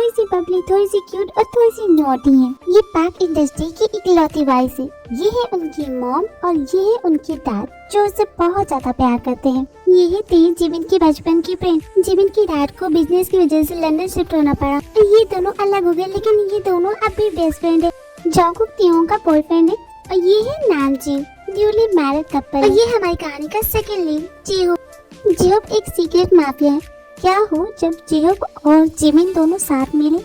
थोड़ी सी बबली, थोड़ी सी क्यूट और थोड़ी सी नॉटी है। ये पैक इंडस्ट्री की इकलौती वाइफ है। ये है उनकी मॉम और ये है उनकी डैड, जो उसे बहुत ज्यादा प्यार करते हैं। ये है तेज, जिमिन की बचपन की फ्रेंड। जिमिन की डैड को बिजनेस की वजह से लंदन शिफ्ट होना पड़ा। ये दोनों अलग हो गए, लेकिन ये दोनों अब भी बेस्ट फ्रेंड है। जॉन्गकुक तियोंग का बॉयफ्रेंड है और ये है नामजीन, न्यूली मैरिड कपल। और ये हमारी कहानी का सेकंड लीड जिहोप। जिहोप एक सीक्रेट माफिया है। क्या हो जब जिहोप और जिमिन दोनों साथ मिले,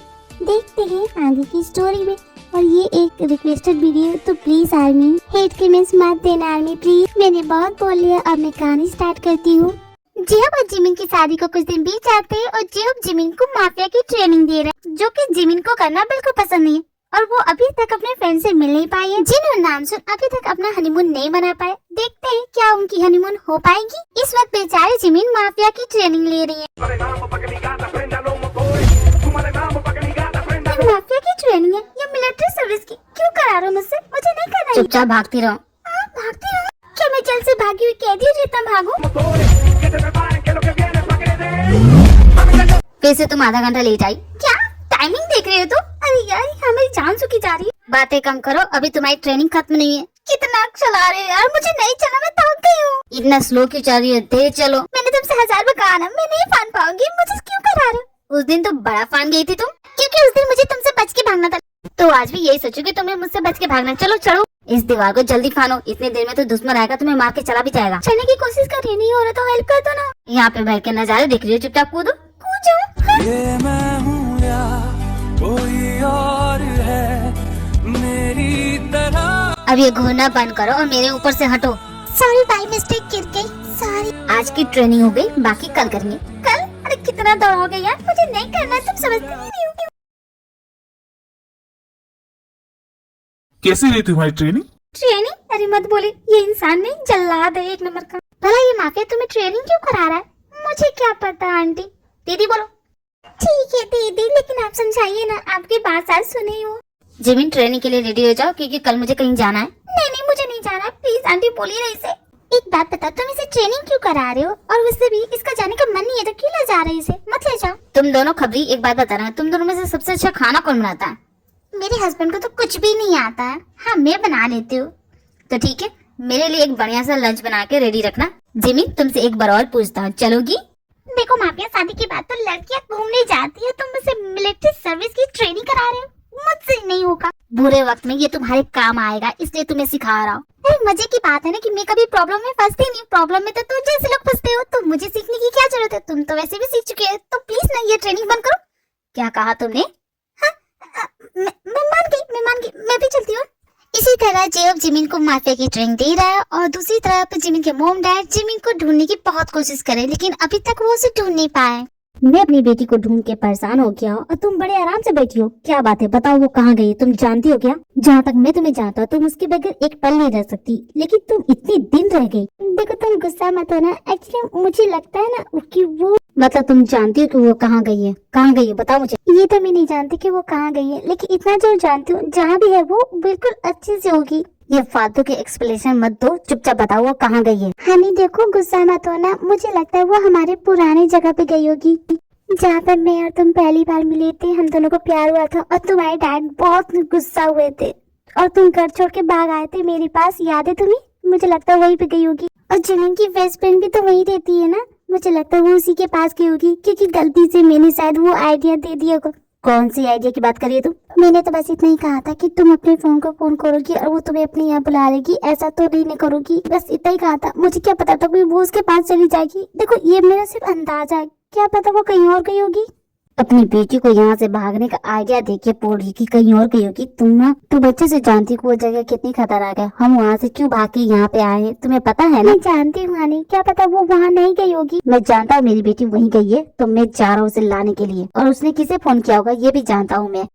देखते हैं आगे की स्टोरी में। और ये एक रिक्वेस्टेड वीडियो, तो प्लीज आर्मी हेट कमेंट्स मत देना आर्मी प्लीज। मैंने बहुत बोल लिया, अब मैं कहानी स्टार्ट करती हूँ। जिहोप और जिमिन की शादी को कुछ दिन बीत जाते हैं और जिहोप जिमिन को माफिया की ट्रेनिंग दे रहा है, जो कि जिमिन को करना बिल्कुल पसंद नहीं है और वो अभी तक अपने फ्रेंड से मिल नहीं पाई है। जिन और नामसुन अभी तक अपना हनीमून नहीं बना पाए। देखते हैं क्या उनकी हनीमून हो पाएगी। इस वक्त बेचारे जिमिन माफिया की ट्रेनिंग ले रही है। माफिया की ट्रेनिंग है या मिलिट्री सर्विस की? क्यों करा रहे हो मुझसे? मुझे नहीं करना। चुपचाप भागती रहो। भागती रहो? क्या मैं जल्द से भागी हुई कैदी हूँ जितना भागूं? फिर से तुम आधा घंटा लेट आई। क्या टाइमिंग देख रहे हो तुम? अरे यार, हमारी जान सुखी जा रही है। बातें कम करो, अभी तुम्हारी ट्रेनिंग खत्म नहीं है। कितना चला रहे हो यार, मुझे नहीं चला, मैं थक गई हूँ। इतना स्लो क्यों चल रही है? तेज चलो। मैंने तुमसे 1000 बार कहा ना, मैं नहीं फान पाऊंगी। मुझे क्यों करा रहे हो? उस दिन तो बड़ा फान गई थी तुम। क्योंकि उस दिन मुझे तुमसे बच के भागना था। तो आज भी यही सोचो कि तुम्हें मुझसे बच के भागना। चलो चलो, इस दीवार को जल्दी फानो। इतनी देर में तो दुश्मन आएगा, तुम्हें मार के चला भी जाएगा। चलने की कोशिश कर रही, नहीं हो रहा तो हेल्प कर दो ना। यहाँ पे बैठ के नजारे देख रही हो, चुपचाप कूदो। कूद जाओ। ये मैं हूँ या कोई और है मेरी तरह। अब ये घूरना बंद करो और मेरे ऊपर से हटो। सॉरी, बाय मिस्टेक गिर गई, सॉरी। आज की ट्रेनिंग हो गई, बाकी कल करेंगे। कल? अरे कितना दौड़ोगे यार, मुझे नहीं करना, तुम समझते नहीं हो। कैसी रही तुम्हारी ट्रेनिंग? ट्रेनिंग? अरे मत बोले, ये इंसान नहीं, जल्लाद है एक नंबर का। भला ये माफिया तुम्हें ट्रेनिंग क्यों करा रहा है? मुझे क्या पता आंटी। दीदी बोलो। ठीक है दीदी, लेकिन आप समझाइए ना, आपकी बात आज सुनी हो। जिमिन ट्रेनिंग के लिए रेडी हो जाओ, क्योंकि कल मुझे कहीं जाना है। नहीं, मुझे नहीं जाना, प्लीज आंटी बोलिए ना इसे। एक बात बता, तुम इसे ट्रेनिंग क्यों करा रहे हो? और उससे भी इसका जाने का मन नहीं है तो क्यों ले जा रहे हो इसे? मत ले जाओ। तुम दोनों खबरी, एक बात बता रहा हूँ, तुम दोनों में से सबसे अच्छा खाना कौन बनाता है? मेरे हस्बैंड को तो कुछ भी नहीं आता है। हाँ, मैं बना लेती हूँ। तो ठीक है, मेरे लिए एक बढ़िया सा लंच बना के रेडी रखना। जिमिन, तुमसे एक बार और पूछता हूँ, चलोगी? देखो माफिया, शादी के बाद तो लड़कियाँ घूमने जाती है, तुम मुझसे मिलिट्री सर्विस की ट्रेनिंग करा रहे हो? मुझसे नहीं होगा। बुरे वक्त में ये तुम्हारे काम आएगा, इसलिए तुम्हें सिखा रहा हूँ। अरे मजे की बात है ना कि मैं कभी प्रॉब्लम में फंसती नहीं। प्रॉब्लम में तो तुम जैसे लोग फंसते हो, तो मुझे सीखने की क्या जरूरत है? तुम तो वैसे भी सीख चुके हो, तो प्लीज ना ये ट्रेनिंग बंद करो। क्या कहा तुमने? मैं मान गई, मैं भी चलती हूँ। इसी तरह जिहोप जिमिन को माफिया की ट्रेनिंग दे रहा है और दूसरी तरफ जिमिन के मॉम डैड जिमिन को ढूंढने की बहुत कोशिश करे, लेकिन अभी तक वो उसे ढूंढ नहीं पाए। मैं अपनी बेटी को ढूंढ के परेशान हो गया हूँ और तुम बड़े आराम से बैठी हो। क्या बात है, बताओ वो कहाँ गई? तुम जानती हो क्या? जहाँ तक मैं तुम्हें जानता हूँ, तुम उसके बगैर एक पल नहीं रह सकती, लेकिन तुम इतने दिन रह गई। देखो तुम गुस्सा मत होना, एक्चुअली मुझे लगता है ना कि वो, मतलब तुम जानती हो कि वो कहाँ गई है? कहाँ गई है बताओ मुझे। ये तो मैं नहीं जानती कि वो कहाँ गई है, लेकिन इतना जरूर जानती हूँ, जहाँ भी है वो बिल्कुल अच्छे से होगी। ये फालतू के एक्सप्लेनेशन मत दो, चुपचाप बताओ वो कहाँ गई है। हनी देखो, गुस्सा मत होना, मुझे लगता है वो हमारे पुराने जगह पे गई होगी, जहाँ पर मैं और तुम पहली बार मिले थे। हम दोनों को प्यार हुआ था और तुम्हारे डैड बहुत गुस्सा हुए थे और तुम घर छोड़ के भाग आए थे मेरे पास, याद है तुम्हें? मुझे लगता है वहीं पे गई होगी। और जिमिन की बेस्ट फ्रेंड भी तो वहीं रहती है ना, मुझे लगता है वो उसी के पास गई होगी, क्योंकि गलती से मैंने शायद वो आइडिया दे दिया होगा। कौन सी आइडिया की बात करिए तुम? मैंने तो बस इतना ही कहा था कि तुम अपने फोन को फोन करोगी और वो तुम्हें अपने यहाँ बुला लेगी, ऐसा तो नहीं करोगी। बस इतना ही कहा था। मुझे क्या पता था कि वो उसके पास चली जाएगी। देखो ये मेरा सिर्फ अंदाजा है, क्या पता वो कहीं और गई होगी। अपनी बेटी को यहाँ से भागने का आइडिया देके बोल रही कि कहीं और गई होगी। तुम बच्चे से जानती हो वो जगह कितनी खतरनाक है। हम वहाँ से क्यों भाग के यहाँ पे आए हैं, तुम्हें पता है ना? मैं जानती हूँ हानी, क्या पता वो वहाँ नहीं गई होगी। मैं जानता हूँ मेरी बेटी वहीं गई है, तो मैं जा रहा हूँ उसे लाने के लिए। और उसने किसे फोन किया होगा ये भी जानता हूँ मैं।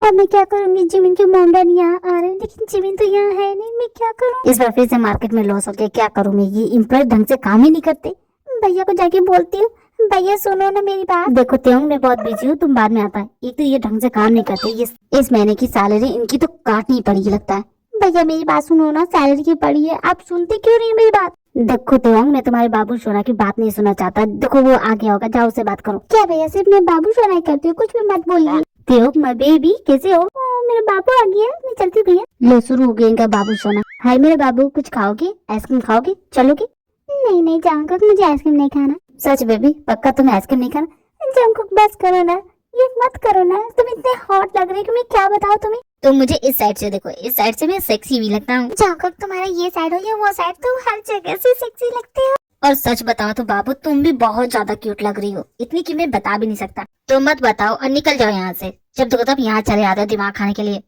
अब मैं क्या करूँगी? जिमिन के मॉम डैड यहाँ आ रहे हैं, लेकिन जिमिन तो यहाँ है नहीं, मैं क्या करूँ? इस बार फिर से मार्केट में लॉस हो गया, क्या करूँ मैं? ये एम्प्लॉय ढंग से काम ही नहीं करते। भैया को जाके बोलती हूँ, भैया सुनो ना मेरी बात। देखो त्योंग, मैं बहुत बिजी हूँ, तुम बाद में आता है। एक तो ये ढंग से काम नहीं करते, ये इस महीने की सैलरी इनकी तो काटनी पड़ेगी लगता है। भैया मेरी बात सुनो ना, सैलरी की पड़ी है, आप सुनते क्यों नहीं मेरी बात? देखो त्योंग, मैं तुम्हारे बाबू सोना की बात नहीं सुनना चाहता। देखो वो आ गया होगा, जाओ उससे बात करो। क्या भैया सिर्फ मैं बाबू सोना ही करती हूँ, कुछ भी मत बोलिए। त्योंग माय बेबी, कैसे हो? मेरा बाबू आ गया, मैं चलती हूँ भैया। लो शुरू हो गया इनका बाबू सोना। हाय मेरे बाबू, कुछ खाओगे? आइसक्रीम खाओगे? चलोगे? नहीं नहीं जंकुक, मुझे आइसक्रीम नहीं खाना। सच बेबी, पक्का तुम्हें आइसक्रीम नहीं खाना? जंकुक बस करो ना, ये मत करो ना, तुम इतने हॉट लग रहे हो कि मैं क्या बताऊँ तुम्हें। तुम मुझे इस साइड से देखो, इस साइड से मैं सेक्सी भी लगता हूँ। जंकुक तुम्हारा ये साइड हो या वो साइड, तुम हर जगह से सेक्सी लगते हो। और सच बताओ तो बाबू, तुम भी बहुत ज्यादा क्यूट लग रही हो, इतनी कि मैं बता भी नहीं सकता। तो मत बताओ और निकल जाओ यहाँ से। जब देखो तब यहाँ चले आते हो दिमाग खाने के लिए।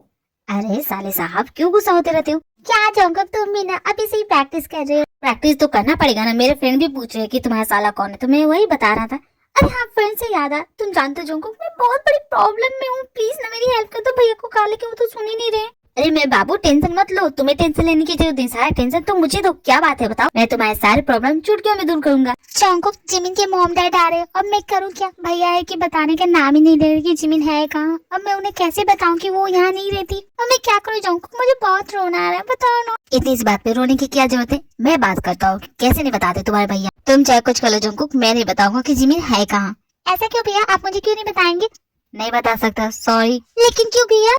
अरे साले साहब, क्यों गुस्सा होते रहते हो? क्या जंकुक, तुम भी ना अभी से ही प्रैक्टिस कर रहे हो। प्रैक्टिस तो करना पड़ेगा ना। मेरे फ्रेंड भी पूछ रहे हैं कि तुम्हारा साला कौन है, तो मैं वही बता रहा था। अरे हाँ, फ्रेंड से याद आया, तुम जानते हो जंकुक, मैं बहुत बड़ी प्रॉब्लम में हूँ, प्लीज ना मेरी हेल्प कर दो। भैया को कहा लेकिन वो तो सुन ही नहीं रहे। अरे मेरे बाबू टेंशन मत लो, तुम्हें टेंशन लेने की जरूरत नहीं। सारा टेंशन तो मुझे दो। क्या बात है बताओ, मैं तुम्हारे सारे प्रॉब्लम चुटकियों में दूर करूंगा। जंकुक, जिमिन के मॉम डैड आ रहे हैं, अब मैं करूँ क्या? भैया है कि बताने का नाम ही नहीं ले रहे कि जिमिन है कहाँ। अब मैं उन्हें कैसे बताऊँ कि वो यहाँ नहीं रहती? अब मैं क्या करूँ जंकुक, मुझे बहुत रोना आ रहा है, बताओ ना। इतनी इस बात पे रोने की क्या जरूरत है? मैं बात करता हूँ, कैसे नहीं बताते तुम्हारे भैया। तुम चाहे कुछ कर लो जंकुक, मैं नहीं बताऊंगा कि जिमिन है कहाँ। ऐसा क्यों भैया, आप मुझे क्यों नहीं बताएंगे? नहीं बता सकता, सॉरी। लेकिन क्यों भैया?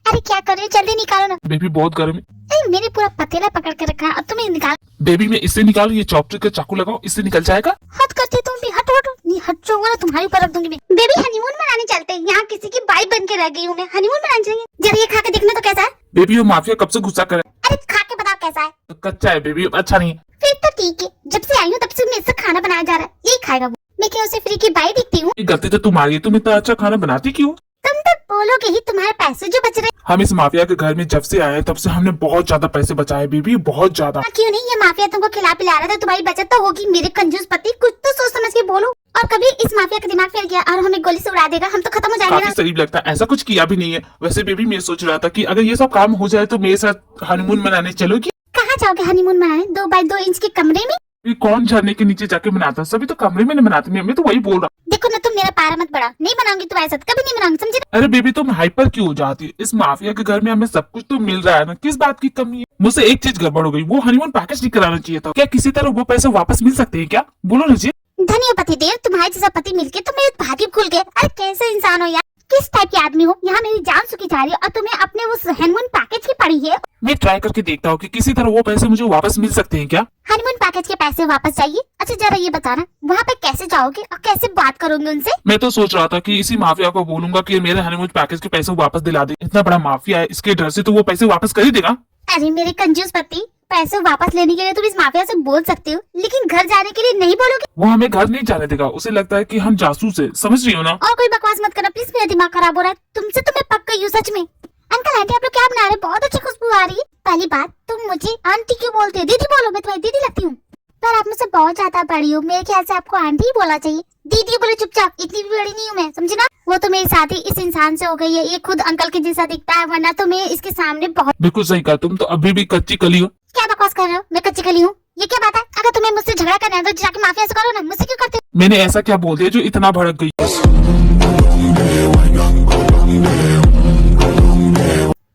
अरे क्या कर रहे हो, जल्दी निकालो ना। बेबी बहुत गर्म है। अरे मैंने पूरा पतीला पकड़ के रखा है, अब तुम्हें निकाल। बेबी में इससे निकालो, ये चॉपस्टिक का चाकू लगाओ, इससे निकल जाएगा। हद करते तुम भी, हटो हटो। नहीं हट जाऊंगा ना, तुम्हारे ऊपर रख दूंगी मैं। बेबी हनीमून मनाने चलते हैं, यहाँ किसी की वाइफ बन के रह गई हूँ मैं। हनीमून मनाने चलेंगे, जरा ये खा के देखना तो कैसा है। बेबी वो माफिया कब से गुस्सा करे। अरे खा के बताओ कैसा है। कच्चा है बेबी, अच्छा नहीं है। फिर तो ठीक है, जब से आई हूँ तब से मेरे से खाना बनाया जा रहा है, यही खाएगा वो। मैं क्या उसे फ्री की बाई दिखती हूँ? ये गलती तो तुम्हारी है, तुम इतना अच्छा खाना बनाती क्यों? तुम तो बोलोगे ही, तुम्हारे पैसे जो बच रहे हम इस माफिया के घर में जब से आए तब से हमने बहुत ज्यादा पैसे बचाए बेबी, बहुत ज्यादा। क्यों नहीं, ये माफिया तुमको खिला पिला रहा था, तुम्हारी बचत तो होगी। मेरे कंजूस पति, कुछ तो सोच समझ के बोलो। और कभी इस माफिया का दिमाग फैल गया और हमें गोली से उड़ा देगा, हम तो खत्म हो जाएंगे काफी ना। शरीफ लगता है, ऐसा कुछ किया भी नहीं है। वैसे बेबी मैं सोच रहा था कि अगर ये सब काम हो जाए तो मेरे साथ हनीमून मनाने चलोगी? कहाँ जाओगे हनीमून मनाने? 2 बाई 2 इंच के कमरे में? ये कौन झरने के नीचे जाके मनाता, सभी तो कमरे में नहीं मनाते। मैं तो वही बोल रहा हूँ। देखो ना, तुम मेरा पारा मत बढ़ा, नहीं बनाऊंगी तुम्हारे साथ, कभी नहीं बनाऊंगी, समझे? अरे बेबी तुम हाइपर क्यों हो जाती है? इस माफिया के घर में हमें सब कुछ तो मिल रहा है ना, किस बात की कमी है? मुझसे एक चीज गड़बड़ हो गई, वो हनीमून पैकेज नहीं कराना चाहिए था। क्या किसी तरह वो पैसे वापस मिल सकते हैं क्या? बोलो ना जी। धन्य पति देव, तुम्हारे जैसा पति मिलके तो मेरे भाग्य खुल गए। अरे कैसे इंसान हो यार, किस टाइप के आदमी हो? यहाँ मेरी जान सुखी जा रही है और तुम्हें अपने उस हनीमून पैकेज की पड़ी है। मैं ट्राई करके देखता हूँ कि किसी तरह वो पैसे मुझे वापस मिल सकते हैं क्या? हनीमून पैकेज के पैसे वापस चाहिए? अच्छा जरा ये बताना, वहाँ पे कैसे जाओगे और कैसे बात करोगे उनसे? मैं तो सोच रहा था कि इसी माफिया को बोलूंगा कि मेरे हनीमून पैकेज के पैसे वापस दिला दे। इतना बड़ा माफिया है, इसके डर से तो वो पैसे वापस कर ही देगा। अरे मेरे कंजूस पति, पैसे वापस लेने के लिए तुम इस माफिया से बोल सकते हो, लेकिन घर जाने के लिए नहीं बोलोगे। वो हमें घर नहीं जाने देगा, उसे लगता है कि हम जासूस है, समझ रही हो ना? और कोई बकवास मत करना प्लीज, मेरा दिमाग खराब हो रहा है तुमसे, तो मैं पक गई हूँ सच में। अंकल आंटी आप लोग क्या बना रहे हैं? बहुत अच्छी खुशबू आ रही है। पहली बात, तुम मुझे आंटी क्यों बोलते हो? दीदी बोलो, मैं तुम्हारी दीदी लगती हूँ। पर आप मुझसे बहुत ज्यादा बड़ी हो, मेरे ख्याल से आपको आंटी ही बोलना चाहिए। दीदी बोले चुपचाप, इतनी भी बड़ी नहीं हूँ मैं, समझी ना? वो तो मेरी शादी इस इंसान से हो गई है, ये खुद अंकल के जैसा दिखता है, वरना तो मैं इसके सामने बहुत। बिल्कुल सही कहा, तुम तो अभी भी कच्ची कली हो। क्या बकवास कर रहे हो? मैं कच्ची कली हूँ? ये क्या बात है? अगर तुम्हें मुझसे झगड़ा करना है तो जाके माफिया से करो ना, मुझसे क्यों करते हो? मैंने ऐसा क्या बोल दिया जो इतना भड़क गई?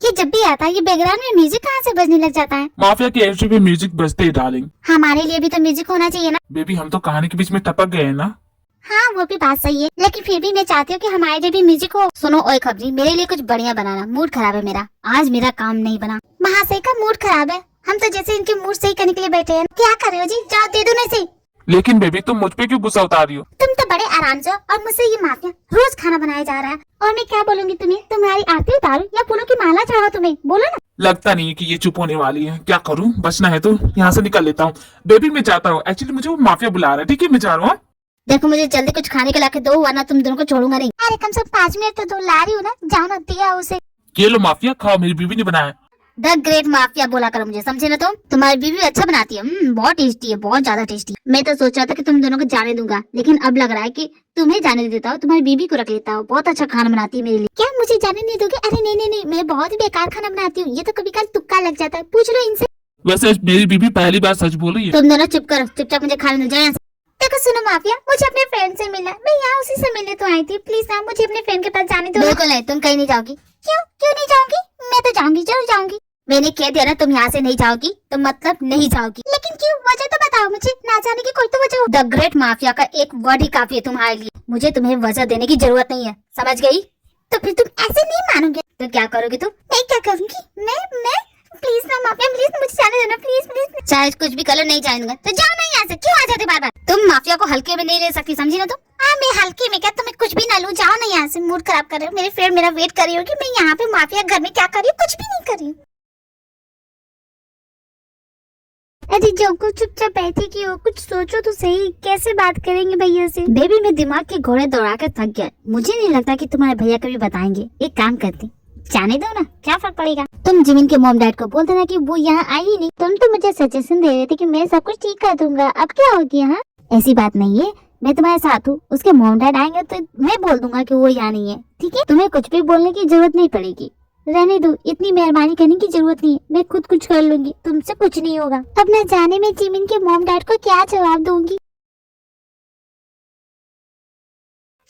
ये जब भी आता है, ये बैकग्राउंड में म्यूजिक कहाँ से बजने लग जाता है? माफिया की एंट्री पे म्यूजिक बजते ही डार्लिंग। हमारे लिए भी तो म्यूजिक होना चाहिए ना। बेबी हम तो कहानी के बीच में टपक गए हैं ना। हाँ वो भी बात सही है, लेकिन फिर भी मैं चाहती हूँ कि हमारे लिए भी म्यूजिक हो। सुनो ओए खबरी, मेरे लिए कुछ बढ़िया बनाना, मूड खराब है मेरा, आज मेरा काम नहीं बना। महाशय का मूड खराब है, हम तो जैसे इनके मूड सही करने के लिए बैठे हैं। क्या कर रहे हो जी? जाओ दे दो ना इसे। लेकिन बेबी तुम मुझ पे क्यों गुस्सा उतार रही हो? तुम तो बड़े आराम से हो, और मुझसे ये माफिया रोज खाना बनाया जा रहा है, और मैं क्या बोलूंगी तुम्हें? तुम्हारी आरती उतारूं या फूलों की माला चढ़ाऊं तुम्हें? बोलो ना। लगता नहीं है कि ये चुप होने वाली है। क्या करूं, बचना है तो यहाँ से निकल लेता हूँ। बेबी मैं जाता हूँ, एक्चुअली मुझे वो माफिया बुला रहा है। ठीक है मैं जा रहा हूँ। देखो मुझे जल्दी कुछ खाने के लाके दो, वरना तुम दोनों को छोड़ूंगा नहीं। अरे कम से कम 5 मिनट तो दो, ला रही हूँ ना, जाओ ना, दिया उसे। ये लो माफिया खाओ, मेरी बीवी ने बनाया। द ग्रेट माफिया बोला करो मुझे, समझे ना तुम? तुम्हारी बीवी अच्छा बनाती है, बहुत टेस्टी है, बहुत ज्यादा टेस्टी। मैं तो सोच रहा था कि तुम दोनों को जाने दूंगा, लेकिन अब लग रहा है कि तुम्हें जाने देता हूँ, तुम्हारी बीवी को रख लेता हूँ। बहुत अच्छा खाना बनाती है मेरे लिए। क्या मुझे जाने नहीं दोगे? अरे नहीं नहीं नहीं, मैं बहुत ही बेकार खाना बनाती हूँ, ये तो कभी कल तुक्का लग जाता है, पूछ लो इनसे। वैसे मेरी बीवी पहली बार सच बोल रही है। तुम दोनों चुप करो, चुपचाप मुझे खाने दो, जाओ। देखो सुनो माफिया, मुझे अपने फ्रेंड से मिला, मैं यहाँ उसी से मिलने तो आई थी, प्लीज ना मुझे अपने फ्रेंड के पास जाने दो। बिल्कुल नहीं, तुम कहीं नहीं जाओगी। क्यों क्यों नहीं जाऊंगी? मैं तो जाऊंगी, जरूर जाऊंगी। मैंने कह दिया ना तुम यहाँ से नहीं जाओगी तो मतलब नहीं जाओगी। लेकिन क्यों, वजह तो बताओ मुझे, ना जाने की कोई तो वजह हो। द ग्रेट माफिया का एक वर्ड ही काफी है तुम्हारे लिए, मुझे तुम्हें वजह देने की जरूरत नहीं है, समझ गई? तो फिर तुम ऐसे नहीं मानोगे तो क्या करोगी तुम? मैं क्या करूंगी? मैं प्लीज ना माफिया, प्लीज मुझे जाने देना, प्लीज प्लीज। चाहे कुछ भी कलर नहीं जाएंगे तो जाओ नहीं यहाँ से, क्यों आ जाते बार बार? तुम माफिया को हल्के में नहीं ले सकती, समझी ना तुम? हाँ मैं हल्के में क्या, तुम्हें कुछ भी ना लूं, जाओ ना यहाँ से, मूड खराब कर रहे हो। मेरी फ्रेंड मेरा वेट कर रही होगी, मैं यहाँ पे माफिया घर में क्या कर रही हूँ, कुछ भी नहीं कर रही हूँ। अरे जोको चुपचाप बैठी की हो, कुछ सोचो तो सही, कैसे बात करेंगे भैया से? बेबी मैं दिमाग के घोड़े दौड़ा कर थक गया, मुझे नहीं लगता कि तुम्हारे भैया कभी बताएंगे। एक काम करती, जाने दो ना, क्या फर्क पड़ेगा? तुम जिमिन के मॉम डैड को बोल देना कि वो यहाँ आई ही नहीं। तुम तो मुझे सजेशन दे रहे थे कि मैं सब कुछ ठीक कर दूंगा, अब क्या हो गया? हाँ ऐसी बात नहीं है, मैं तुम्हारे साथ हूँ, उसके मॉम डैड आएंगे तो मैं बोल दूंगा कि वो यहाँ नहीं है, ठीक है? तुम्हें कुछ भी बोलने की जरूरत नहीं पड़ेगी। रहने दो, इतनी मेहरबानी करने की जरूरत नहीं है, मैं खुद कुछ कर लूंगी, तुमसे कुछ नहीं होगा। अब न जाने में जिमिन के मॉम डैड को क्या जवाब दूंगी।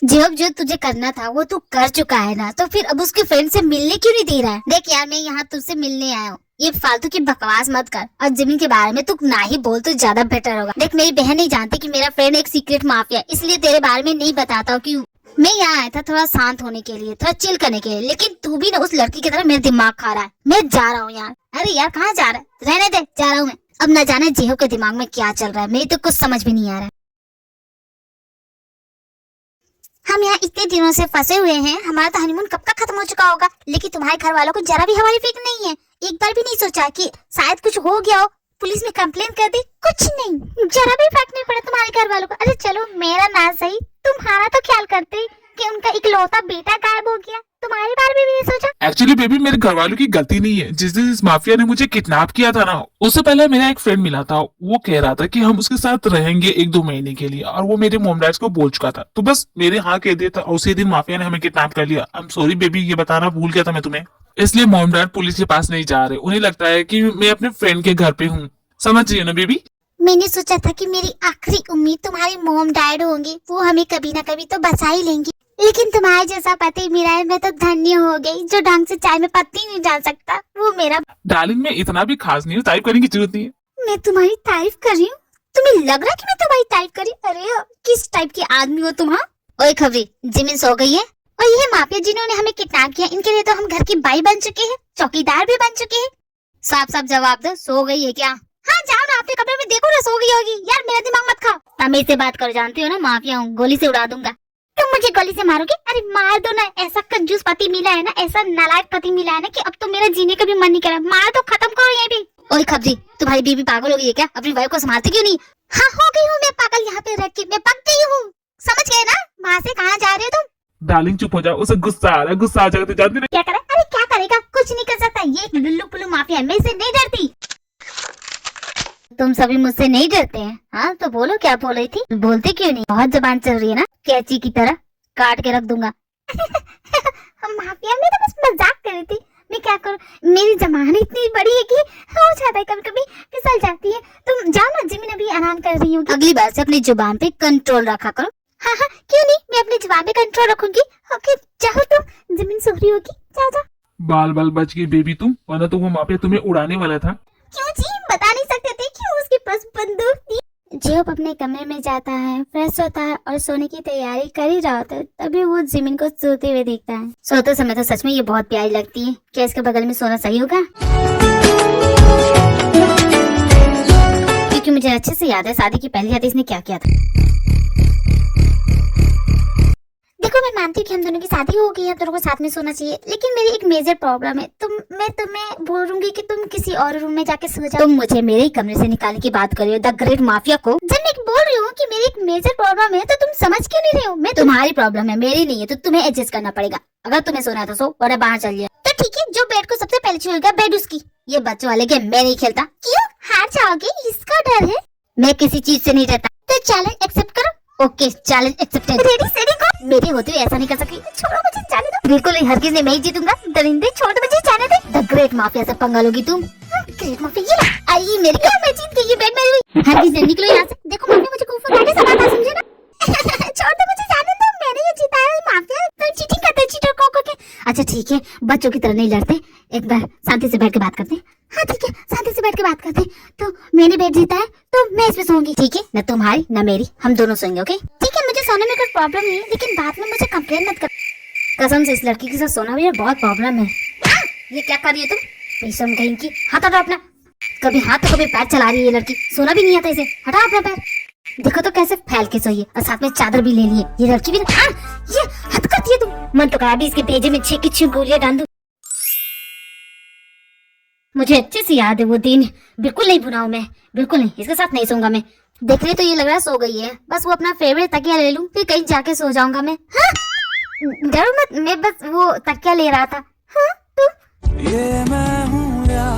जो तुझे करना था वो तू कर चुका है ना, तो फिर अब उसके फ्रेंड से मिलने क्यों नहीं दे रहा है? देख यार मैं यहाँ तुझसे मिलने आया हूँ, ये फालतू की बकवास मत कर, और जिमिन के बारे में तू ना ही बोल तो ज्यादा बेटर होगा। देख मेरी बहन नहीं जानती कि मेरा फ्रेंड एक सीक्रेट माफिया, इसलिए तेरे बारे में नहीं बताता हूँ कि मैं यहाँ आया था थोड़ा शांत होने के लिए, थोड़ा चिल करने के लिए, लेकिन तू भी ना उस लड़की की तरह मेरा दिमाग खा रहा है। मैं जा रहा हूँ यार। अरे यार कहाँ जा रहा है? रहने दे, जा रहा हूँ मैं। अब न जाने जेहो के दिमाग में क्या चल रहा है, मेरी तो कुछ समझ भी नहीं आ रहा है। हम यहाँ इतने दिनों से फंसे हुए हैं, हमारा तो हनीमून कब का खत्म हो चुका होगा, लेकिन तुम्हारे घर वालों को जरा भी हमारी फिक्र नहीं है। एक बार भी नहीं सोचा कि शायद कुछ हो गया हो, पुलिस में कंप्लेन कर दी? कुछ नहीं, जरा भी फर्क नहीं पड़ा तुम्हारे घर वालों को। अरे चलो मेरा ना सही, तुम्हारा तो ख्याल करते कि उनका इकलौता बेटा गायब हो गया, तुम्हारे बारे में भी नहीं सोचा। एक्चुअली बेबी मेरे घर वालों की गलती नहीं है। जिस दिन इस माफिया ने मुझे किडनैप किया था ना, उससे पहले मेरा एक फ्रेंड मिला था, वो कह रहा था कि हम उसके साथ रहेंगे 1-2 महीने के लिए, और वो मेरे मॉम डैड को बोल चुका था, तो बस मेरे हाँ कह दिया था, उसी दिन माफिया ने हमें किडनैप कर लिया। आई एम सॉरी बेबी, ये बताना भूल गया था मैं तुम्हें। इसलिए मॉम डैड पुलिस के पास नहीं जा रहे, उन्हें लगता है कि मैं अपने फ्रेंड के घर पे हूँ, समझ रही हो ना बेबी? मैंने सोचा था कि मेरी आखिरी उम्मीद तुम्हारे मॉम डैड होंगे, वो हमें कभी ना कभी तो बचा ही लेंगे, लेकिन तुम्हारे जैसा पति मिला है, मैं तो धन्य हो गई। जो ढंग से चाय में पत्ती नहीं डाल सकता वो मेरा। डार्लिंग मैं इतना भी खास नहीं हूँ, तारीफ करने की जरूरत नहीं है। मैं तुम्हारी तारीफ कर रही हूँ, तुम्हें लग रहा है कि मैं तुम्हारी तारीफ कर रही? अरे किस टाइप के आदमी हो तुम? ओए खबरी, जिमिन सो गई है? और ये माफिया जिन्होंने हमें किडनैप किया, इनके लिए तो हम घर की बाई बन चुके हैं, चौकीदार भी बन चुके हैं। साफ साफ जवाब दो, सो गई है क्या? हाँ जाओ ना, अपने कमरे में देखो ना, सो गई होगी। यार मेरा दिमाग मत खाओ। तमीज से बात कर, जानती हो ना माफिया हूँ, गोली से उड़ा दूंगा। तुम मुझे गोली से मारोगे? अरे मार दो ना, ऐसा कंजूस पति मिला है ना, ऐसा नालायक पति मिला है ना कि अब तो मेरा जीने का भी मन नहीं कर रहा। मार दो, खत्म करो ये भी। ओए खबरी, तुम्हारी बीवी पागल हो गई है क्या? अपनी वाइफ को संभालती क्यों नहीं? हाँ हो गई हूँ मैं पागल, यहाँ पे रख के मैं पक गई हूँ, समझ गए ना? वहाँ से कहाँ जा रहे हो तुम? डार्लिंग चुप हो जाओ, उसे गुस्सा आ रहा है, गुस्सा आ जाएगा तो जानती नहीं। क्या करे? अरे क्या करेगा, कुछ नहीं कर सकता, ये लुल्लू पुल्लू माफिया, मैं से नहीं डरती। तुम सभी मुझसे नहीं डरते हैं? हाँ तो बोलो, क्या बोल रही थी? बोलते क्यों नहीं? बहुत जुबान चल रही है ना, कैंची की तरह काट के रख दूंगा। माफिया में तो बस मजाक कर रही थी, मैं क्या करूँ, मेरी जबान इतनी बड़ी है कि हो जाता है, कभी कभी फिसल जाती है। तुम जाओ ना, जिमिन अभी आराम कर रही होगी। अगली बार से अपनी जुबान पे कंट्रोल रखा करो। हाँ हाँ क्यों नहीं, मैं अपनी जुबान पे कंट्रोल रखूंगी। ओके जाओ, तुम जिमिन सो रही होगी, जाओ जाओ। बाल बाल बच गई बेबी तुम, वरना तो वो माफिया तुम्हें उड़ाने वाला था। क्यों जी, बता नहीं सकते थे कि उसके पास बंदूक थी? जेब अपने कमरे में जाता है, फ्रेश होता है और सोने की तैयारी कर ही रहा होता है, तभी वो जिमिन को सोते हुए देखता है। सोते समय तो सच में ये बहुत प्यारी लगती है, क्या इसके बगल में सोना सही होगा? क्योंकि मुझे अच्छे से याद है शादी की पहली रात इसने क्या किया था। देखो मैं मानती हूँ कि हम दोनों की शादी हो गई है, हम दोनों को साथ में सोना चाहिए, लेकिन मेरी एक मेजर प्रॉब्लम है। मैं तुम्हें बोलूंगी कि तुम किसी और रूम में जाके सो जाओ। तुम मुझे मेरे ही कमरे से निकालने की बात कर रही हो, द ग्रेट माफिया को। जब मैं बोल रही हूँ कि मेरी एक मेजर प्रॉब्लम है तो तुम समझ क्यों नहीं रहे हो? मैं तुम्हारी प्रॉब्लम है, मेरी नहीं है, तो तुम्हें एडजस्ट करना पड़ेगा। अगर तुम्हें सोना है तो सो, वरना बाहर चलिए। तो ठीक है, जो बेड को सबसे पहले छुएगा बेड उसकी। ये बच्चों वाले गेम मैं नहीं खेलता। क्यों, हार जाओगे इसका डर है? मैं किसी चीज से नहीं डरता। तो चैलेंज एक्सेप्ट करो। Okay challenge accepted. रेडी सेडी गो। मेरे होते हुए ऐसा नहीं कर सकती। छोड़ो मुझे, जाने दो। बिल्कुल नहीं, हरगिज नहीं, मैं ही जीतूंगा। दरिंदे छोड़ दो मुझे, जाने दे। द ग्रेट माफिया से पंगा लोगी तुम। ग्रेट माफिया, ये ला। आई मेरी क्या, मैं जीत गई, ये बेड मेरी हुई। हरगिज नहीं, निकलो यहाँ से। देखो माफिया मुझे कुफर करके सताता, समझे ना? छोड़ दो मुझे, जाने दो, मैंने ये जीता है। माफिया तो चीटिंग करते, चीटर को के। अच्छा ठीक है, बच्चों की तरह नहीं लड़ते, एक बार शांति से बैठ के बात करते हैं। हाँ ठीक है, शांति से बैठ के बात करते हैं। तो मैंने बेड जीता है तो मैं इसमें सोऊंगी, ठीक है? न तुम्हारी न मेरी, हम दोनों सोएंगे, ओके? ठीक है, मुझे सोने में कोई प्रॉब्लम नहीं है, लेकिन बाद में मुझे कंप्लेन मत कर। कसम से इस लड़की के साथ सोना भी बहुत प्रॉब्लम है। ये क्या कर रही है तुम? बेशर्म कहीं की, हाथ हटाओ अपना। कभी हाथ तो कभी पैर चला रही है ये लड़की, सोना भी नहीं आता इसे। हटाओ अपना पैर। देखो तो कैसे फैल के सोई है, और साथ में चादर भी ले ली है। ये लड़की भी ये हद करती है तुम। मन तो करा भी इसके भेजे में 6 की 6 गोलियां डाल दूं। मुझे अच्छे से याद है वो दिन, बिल्कुल नहीं भुना हूं मैं, बिल्कुल नहीं। इसके साथ नहीं सोऊंगा मैं। देख रही तो ये लग रहा है सो गई है, बस वो अपना फेवरेट तकिया ले लूं, फिर कहीं जाके सो जाऊंगा मैं। हाँ? डरो मत, मैं बस वो तकिया ले रहा था। हाँ? तुम ये मैं हूँ या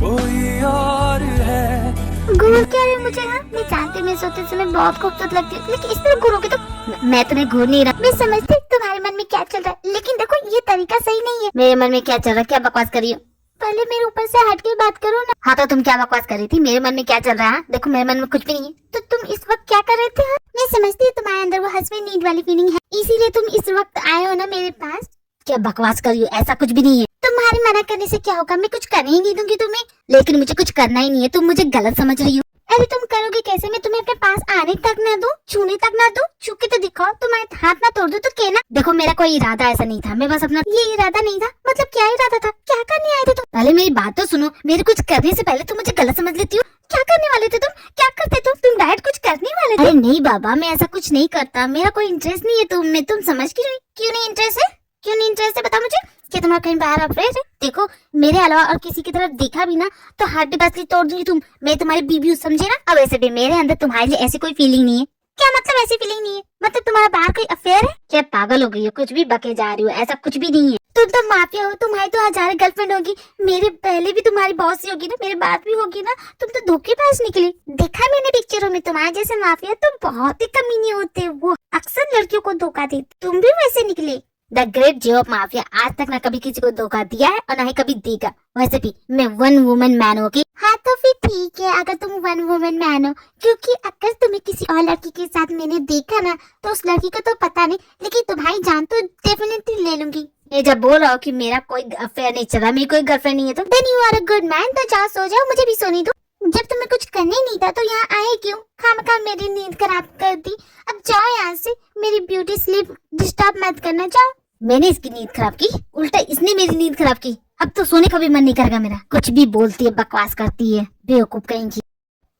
कोई और है। घूर क्या रहे मुझे? हाँ, मैं जानती हूँ मैं सोते समय बहुत खूबसूरत लगती हूँ, लेकिन इस तरह घूरोगे तो मैं तुम्हें घूर नहीं रहा। मैं समझती तुम्हारे मन में क्या चल रहा है, लेकिन देखो ये तरीका सही नहीं है। मेरे मन में क्या चल रहा है? क्या बकवास कर रही हो? पहले मेरे ऊपर से हट के बात करो ना। हाँ तो तुम क्या बकवास कर रही थी? मेरे मन में क्या चल रहा है? देखो मेरे मन में कुछ भी नहीं है। तो तुम इस वक्त क्या कर रहे थे? हाँ? मैं समझती हूँ तुम्हारे अंदर वो हस्बैंड नीड वाली फीलिंग है, इसीलिए तुम इस वक्त आए हो ना मेरे पास। क्या बकवास कर रही हो? ऐसा कुछ भी नहीं है। तुम्हारे मना करने से क्या होगा? मैं कुछ करने ही नहीं दूंगी तुम्हें। लेकिन मुझे कुछ करना ही नहीं है, तुम मुझे गलत समझ रही हो। अरे तुम करोगे कैसे? मैं तुम्हें अपने पास आने तक ना दूं, छूने तक ना दूं, छू के तो दिखाओ, तुम्हारे हाथ ना तोड़ दो तो कहना। देखो मेरा कोई इरादा ऐसा नहीं था, मैं बस अपना। ये इरादा नहीं था मतलब क्या इरादा था? क्या करने आए थे तुम? पहले मेरी बात तो सुनो। मेरे कुछ करने से पहले तुम मुझे गलत समझ लेती हो। क्या करने वाले थे तुम? क्या करते तुम डायरेक्ट कुछ करने वाले थे? अरे नहीं बाबा, मैं ऐसा कुछ नहीं करता, मेरा कोई इंटरेस्ट नहीं है तुम में। तुम समझ क्यों नहीं इंटरेस्ट है? क्यों नहीं इंटरेस्ट है बता मुझे। क्या तुम्हारा कहीं बाहर अफेयर है? देखो मेरे अलावा और किसी की तरफ देखा भी ना तो हड्डी बसली तोड़ दूंगी तुम। मैं तुम्हारी बीबी हूँ, समझे ना? अब ऐसे भी मेरे अंदर तुम्हारे लिए ऐसी कोई फीलिंग नहीं है। क्या मतलब ऐसी फीलिंग नहीं है? मतलब तुम्हारा बाहर कोई अफेयर है? क्या पागल हो गई हो? कुछ भी बके जा रही हो, ऐसा कुछ भी नहीं है। तुम तो माफिया हो, तुम्हारी तो हजारों गर्लफ्रेंड होगी, मेरे पहले भी तुम्हारी बॉस ही होगी ना, मेरे बाद भी होगी ना। तुम तो धोखेबाज निकली। देखा मैंने पिक्चरों में तुम्हारे जैसे माफिया तो बहुत ही कमीने होते, वो अक्सर लड़कियों को धोखा देते। तुम भी वैसे निकले। द ग्रेट जॉब माफिया आज तक ना कभी किसी को धोखा दिया है और ना ही कभी देगा। वैसे भी मैं वन वुमन मैन हूँ। हाँ तो फिर ठीक है अगर तुम वन वुमन मैन हो, क्योंकि अगर तुम्हें किसी और लड़की के साथ मैंने देखा ना तो उस लड़की को तो पता नहीं, लेकिन तुम्हारी जान तो डेफिनेटली ले लूंगी। ये जब बोल रहा हो कि मेरा कोई अफेयर नहीं चल रहा, मेरी कोई गर्लफ्रेंड नहीं है, तो then you are a good man. तो जाओ सो जाओ, मुझे भी सोने दो। जब तुम्हें कुछ करने ही नहीं था तो यहाँ आए क्यों? खामखा मेरी नींद खराब कर दी। अब जाओ यहाँ से, मेरी ब्यूटी स्लीप डिस्टर्ब मत करना। जाओ। मैंने इसकी नींद खराब की? उल्टा इसने मेरी नींद खराब की। अब तो सोने का भी मन नहीं करेगा मेरा। कुछ भी बोलती है, बकवास करती है, बेवकूफ कहीं की।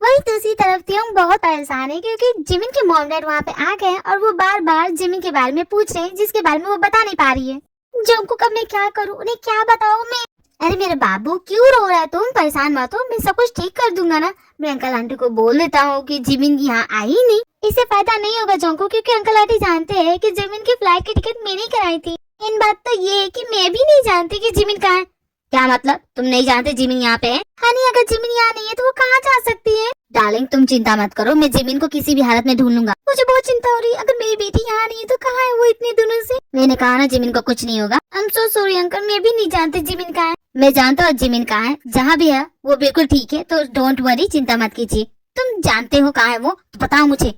वही दूसरी तरफ थी हम बहुत परेशान है क्योंकि जिमिन के मॉम डैड वहाँ पे आ गए और वो बार बार जिमिन के बारे में पूछ रहे हैं जिसके बारे में वो बता नहीं पा रही है। जंकुक अब मैं क्या करूँ, उन्हें क्या बताऊँ मैं? अरे मेरे बाबू क्यों रो रहा है? तुम परेशान मत हो, मैं सब कुछ ठीक कर दूंगा ना। मैं अंकल आंटी को बोल देता हूँ कि जिमिन यहाँ आई ही नहीं। इससे फायदा नहीं होगा जंकुक, क्योंकि अंकल आंटी जानते हैं कि जिमिन की फ्लाइट की टिकट मैंने कराई थी। इन बात तो ये है कि मैं भी नहीं जानती कि जिमिन कहाँ है। क्या मतलब? तुम नहीं जानते जिमिन यहाँ पे है? हाँ नहीं, अगर जिमिन यहाँ नहीं है तो वो कहाँ जा सकती है? डार्लिंग तुम चिंता मत करो, मैं जिमिन को किसी भी हालत में ढूंढ लूंगा। मुझे बहुत चिंता हो रही है, अगर मेरी बेटी यहाँ नहीं है तो कहाँ है वो इतने दिनों से? मैंने कहा ना जिमिन को कुछ नहीं होगा। I am so sorry uncle, मैं भी नहीं जानती जिमिन कहाँ है। मैं जानता हूँ जिमिन कहाँ है, जहाँ भी है वो बिल्कुल ठीक है, तो डोंट वरी, चिंता मत कीजिए। तुम जानते हो कहाँ है वो, तो बताओ मुझे।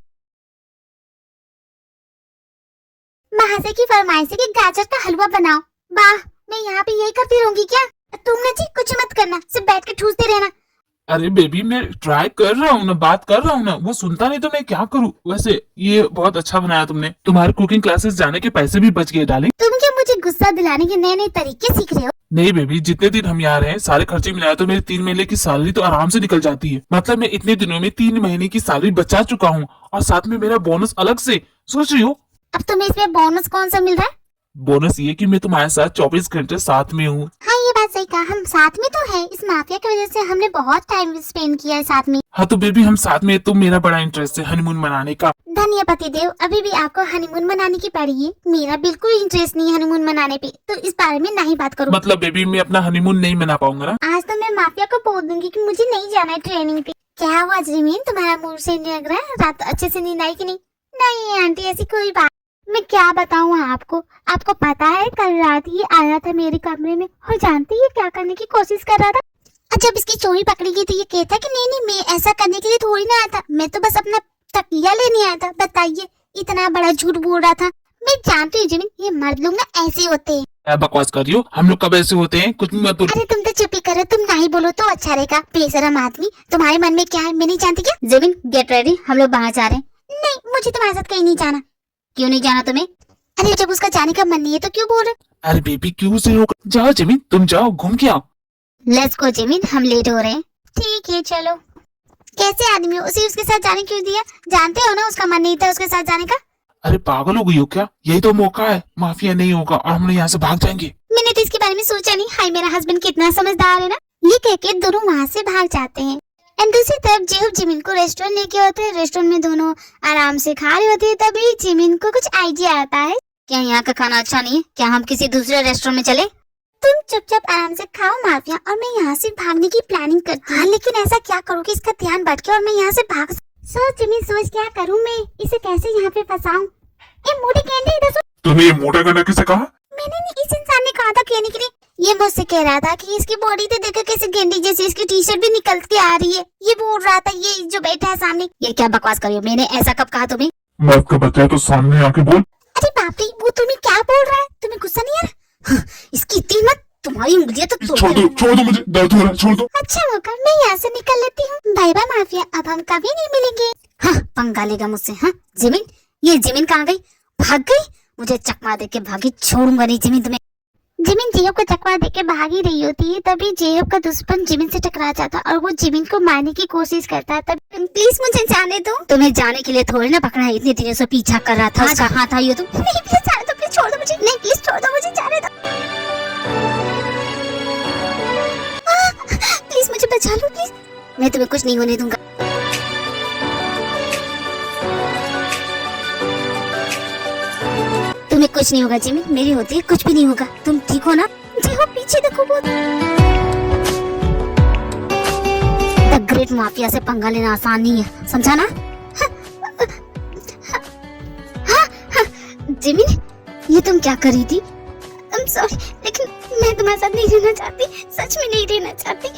महाशय की फरमाइश है कि गाजर का हलवा बनाओ। वाह, मैं यहाँ पे यही करती रहूंगी क्या? तुम ना जी कुछ मत करना, सिर्फ बैठ के ठूसते रहना। अरे बेबी मैं ट्राई कर रहा हूँ ना, बात कर रहा हूँ ना, वो सुनता नहीं तो मैं क्या करूँ। वैसे ये बहुत अच्छा बनाया तुमने, तुम्हारे कुकिंग क्लासेस जाने के पैसे भी बच गए डार्लिंग। तुम क्या मुझे गुस्सा दिलाने के नए नए तरीके सीख रहे हो? नहीं बेबी, जितने दिन हम यहाँ रहे सारे खर्चे मिलाए तो मेरी 3 महीने की सैलरी तो आराम से निकल जाती है। मतलब मैं इतने दिनों में 3 महीने की सैलरी बचा चुका हूँ और साथ में मेरा बोनस अलग से। सोच रही हो? अब तुम्हें इसमें बोनस कौन सा मिल रहा है? बोनस ये कि मैं तुम्हारे साथ 24 घंटे साथ में हूँ। हाँ ये बात सही कहा, हम साथ में तो है। इस माफिया की वजह से हमने बहुत टाइम स्पेंड किया है साथ में। हाँ तो बेबी हम साथ में, तो मेरा बड़ा इंटरेस्ट है हनीमून मनाने का। धन्य पतिदेव, अभी भी आपको हनीमून मनाने की पड़ी है। मेरा बिल्कुल इंटरेस्ट नहीं है हनीमून मनाने पे, तो इस बारे में नहीं बात करो। मतलब बेबी मैं अपना हनीमून नहीं मना पाऊंगा ना? आज तो मैं माफिया को बोल दूंगी कि मुझे नहीं जाना है ट्रेनिंग पे। क्या हुआ जिमिन, तुम्हारा मूड से नहीं लग रहा है? रात अच्छे से नींद आई कि नहीं? नहीं आंटी ऐसी कोई बात। मैं क्या बताऊँ आपको, आपको पता है कल रात ये आया था मेरे कमरे में और जानती है क्या करने की कोशिश कर रहा था? जब इसकी चोरी पकड़ी गई तो ये कहता कि नहीं नहीं मैं ऐसा करने के लिए थोड़ी ना आया था, मैं तो बस अपना तकिया लेने आया था। बताइए, इतना बड़ा झूठ बोल रहा था। मैं जानती हूँ जिमिन, ये मर्द लोग ना ऐसे ही होते हैं। क्या बकवास कर रही हो? हम लोग कब ऐसे होते हैं? कुछ भी मत बोलो। अरे तुम तो चुप ही करो, तुम ना ही बोलो तो अच्छा रहेगा। बेशरम आदमी, तुम्हारे मन में क्या है मैं नहीं जानती क्या? जिमिन गेट रेडी, हम लोग बाहर जा रहे हैं। नहीं, मुझे तुम्हारे साथ कहीं नहीं जाना। क्यों नहीं जाना तुम्हें? अरे जब उसका जाने का मन नहीं है तो क्यों बोल रहे? अरे बेबी क्यों से होगा? जाओ जिमिन, तुम जाओ घूम के आओ। लेट्स गो जिमिन, हम लेट हो रहे हैं। ठीक है चलो। कैसे आदमी हो, उसे उसके साथ जाने क्यों दिया? जानते हो ना उसका मन नहीं था उसके साथ जाने का। अरे पागल हो गई हो क्या? यही तो मौका है, माफिया नहीं होगा और हम लोग यहाँ से भाग जाएंगे। मैंने तो इसके बारे में सोचा नहीं। हाय मेरा हस्बैंड कितना समझदार है ना। ये कह के दोनों वहाँ से भाग जाते हैं। एंड दूसरी तरफ जेहूब जिमिन को रेस्टोरेंट लेके होते हैं। रेस्टोरेंट में दोनों आराम से खा रहे होते हैं। तभी जिमिन को कुछ आइडिया आता है। क्या यहाँ का खाना अच्छा नहीं है? क्या हम किसी दूसरे रेस्टोरेंट में चले? तुम चुपचाप आराम से खाओ माफिया, और मैं यहाँ से भागने की प्लानिंग करती हूँ। लेकिन ऐसा क्या करूँ कि इसका ध्यान भटके और मैं यहाँ से भाग। सोच जिमिन सोच, क्या करूँ मैं? इसे कैसे यहाँ पे फंसाऊँ? ए मोटी कैंडी इधर सुन। तुम्हें ये मोटा करना किसे कहा? मैंने नहीं, इस इंसान ने कहा था कहने के लिए। ये मुझसे कह रहा था कि इसकी बॉडी तो देखो कैसे गेंडी जैसी, इसकी टी शर्ट भी निकल के आ रही है। ये बोल रहा था, ये जो बैठा है सामने। ये क्या बकवास कर रही हो? मैंने ऐसा कब कहा तुम्हें? मर्द का बच्चा है तो सामने आके बोल। अरे बाप रे, वो तुम्हें क्या बोल रहा है? तुम्हें गुस्सा नहीं आ रहा? इसकी इतनी हिम्मत, तुम्हारी उंगलियां तो तोड़ छोड़ दो, छोड़ दो, मुझे दर्द हो रहा है, छोड़ दो। अच्छा होगा, मैं यहाँ से निकल लेती हूँ। बाय बाय माफिया, अब हम कभी नहीं मिलेंगे। हाँ, पंगा लेगा मुझसे। हाँ जिमिन, ये जिमिन कहाँ गई? भाग गई? मुझे चकमा दे के भागी, छोड़ूंगा नहीं जिमिन तुम्हें। जिमिन जेहूब को चकवा देके भाग ही रही होती है। तभी जेहूब का दुश्मन जिमिन से टकरा जाता और वो जिमिन को मारने की कोशिश करता है। तब प्लीज मुझे जाने दो। तुम्हें जाने के लिए थोड़ी ना पकड़ा है, इतने दिनों से पीछा कर रहा था। कहाँ था ये तुम? नहीं प्लीज जाने दो, प्लीज छोड़ दो मुझे। नहीं प्लीज छोड़ दो मुझे, जाने दो। प्लीज मुझे बचा लो प्लीज। मैं तुम्हें कुछ नहीं होने दूंगा। तुम्हें कुछ नहीं होगा जिमिन, मेरी होती है कुछ भी नहीं होगा। तुम ठीक हो ना? जेहूब पीछे देखो, वो द ग्रेट माफिया से पंगा लेना आसान नहीं है, समझा ना? जिमिन, ये तुम क्या कर रही थी? I'm sorry, लेकिन मैं तुम्हारे साथ नहीं रहना चाहती। सच में नहीं रहना चाहती।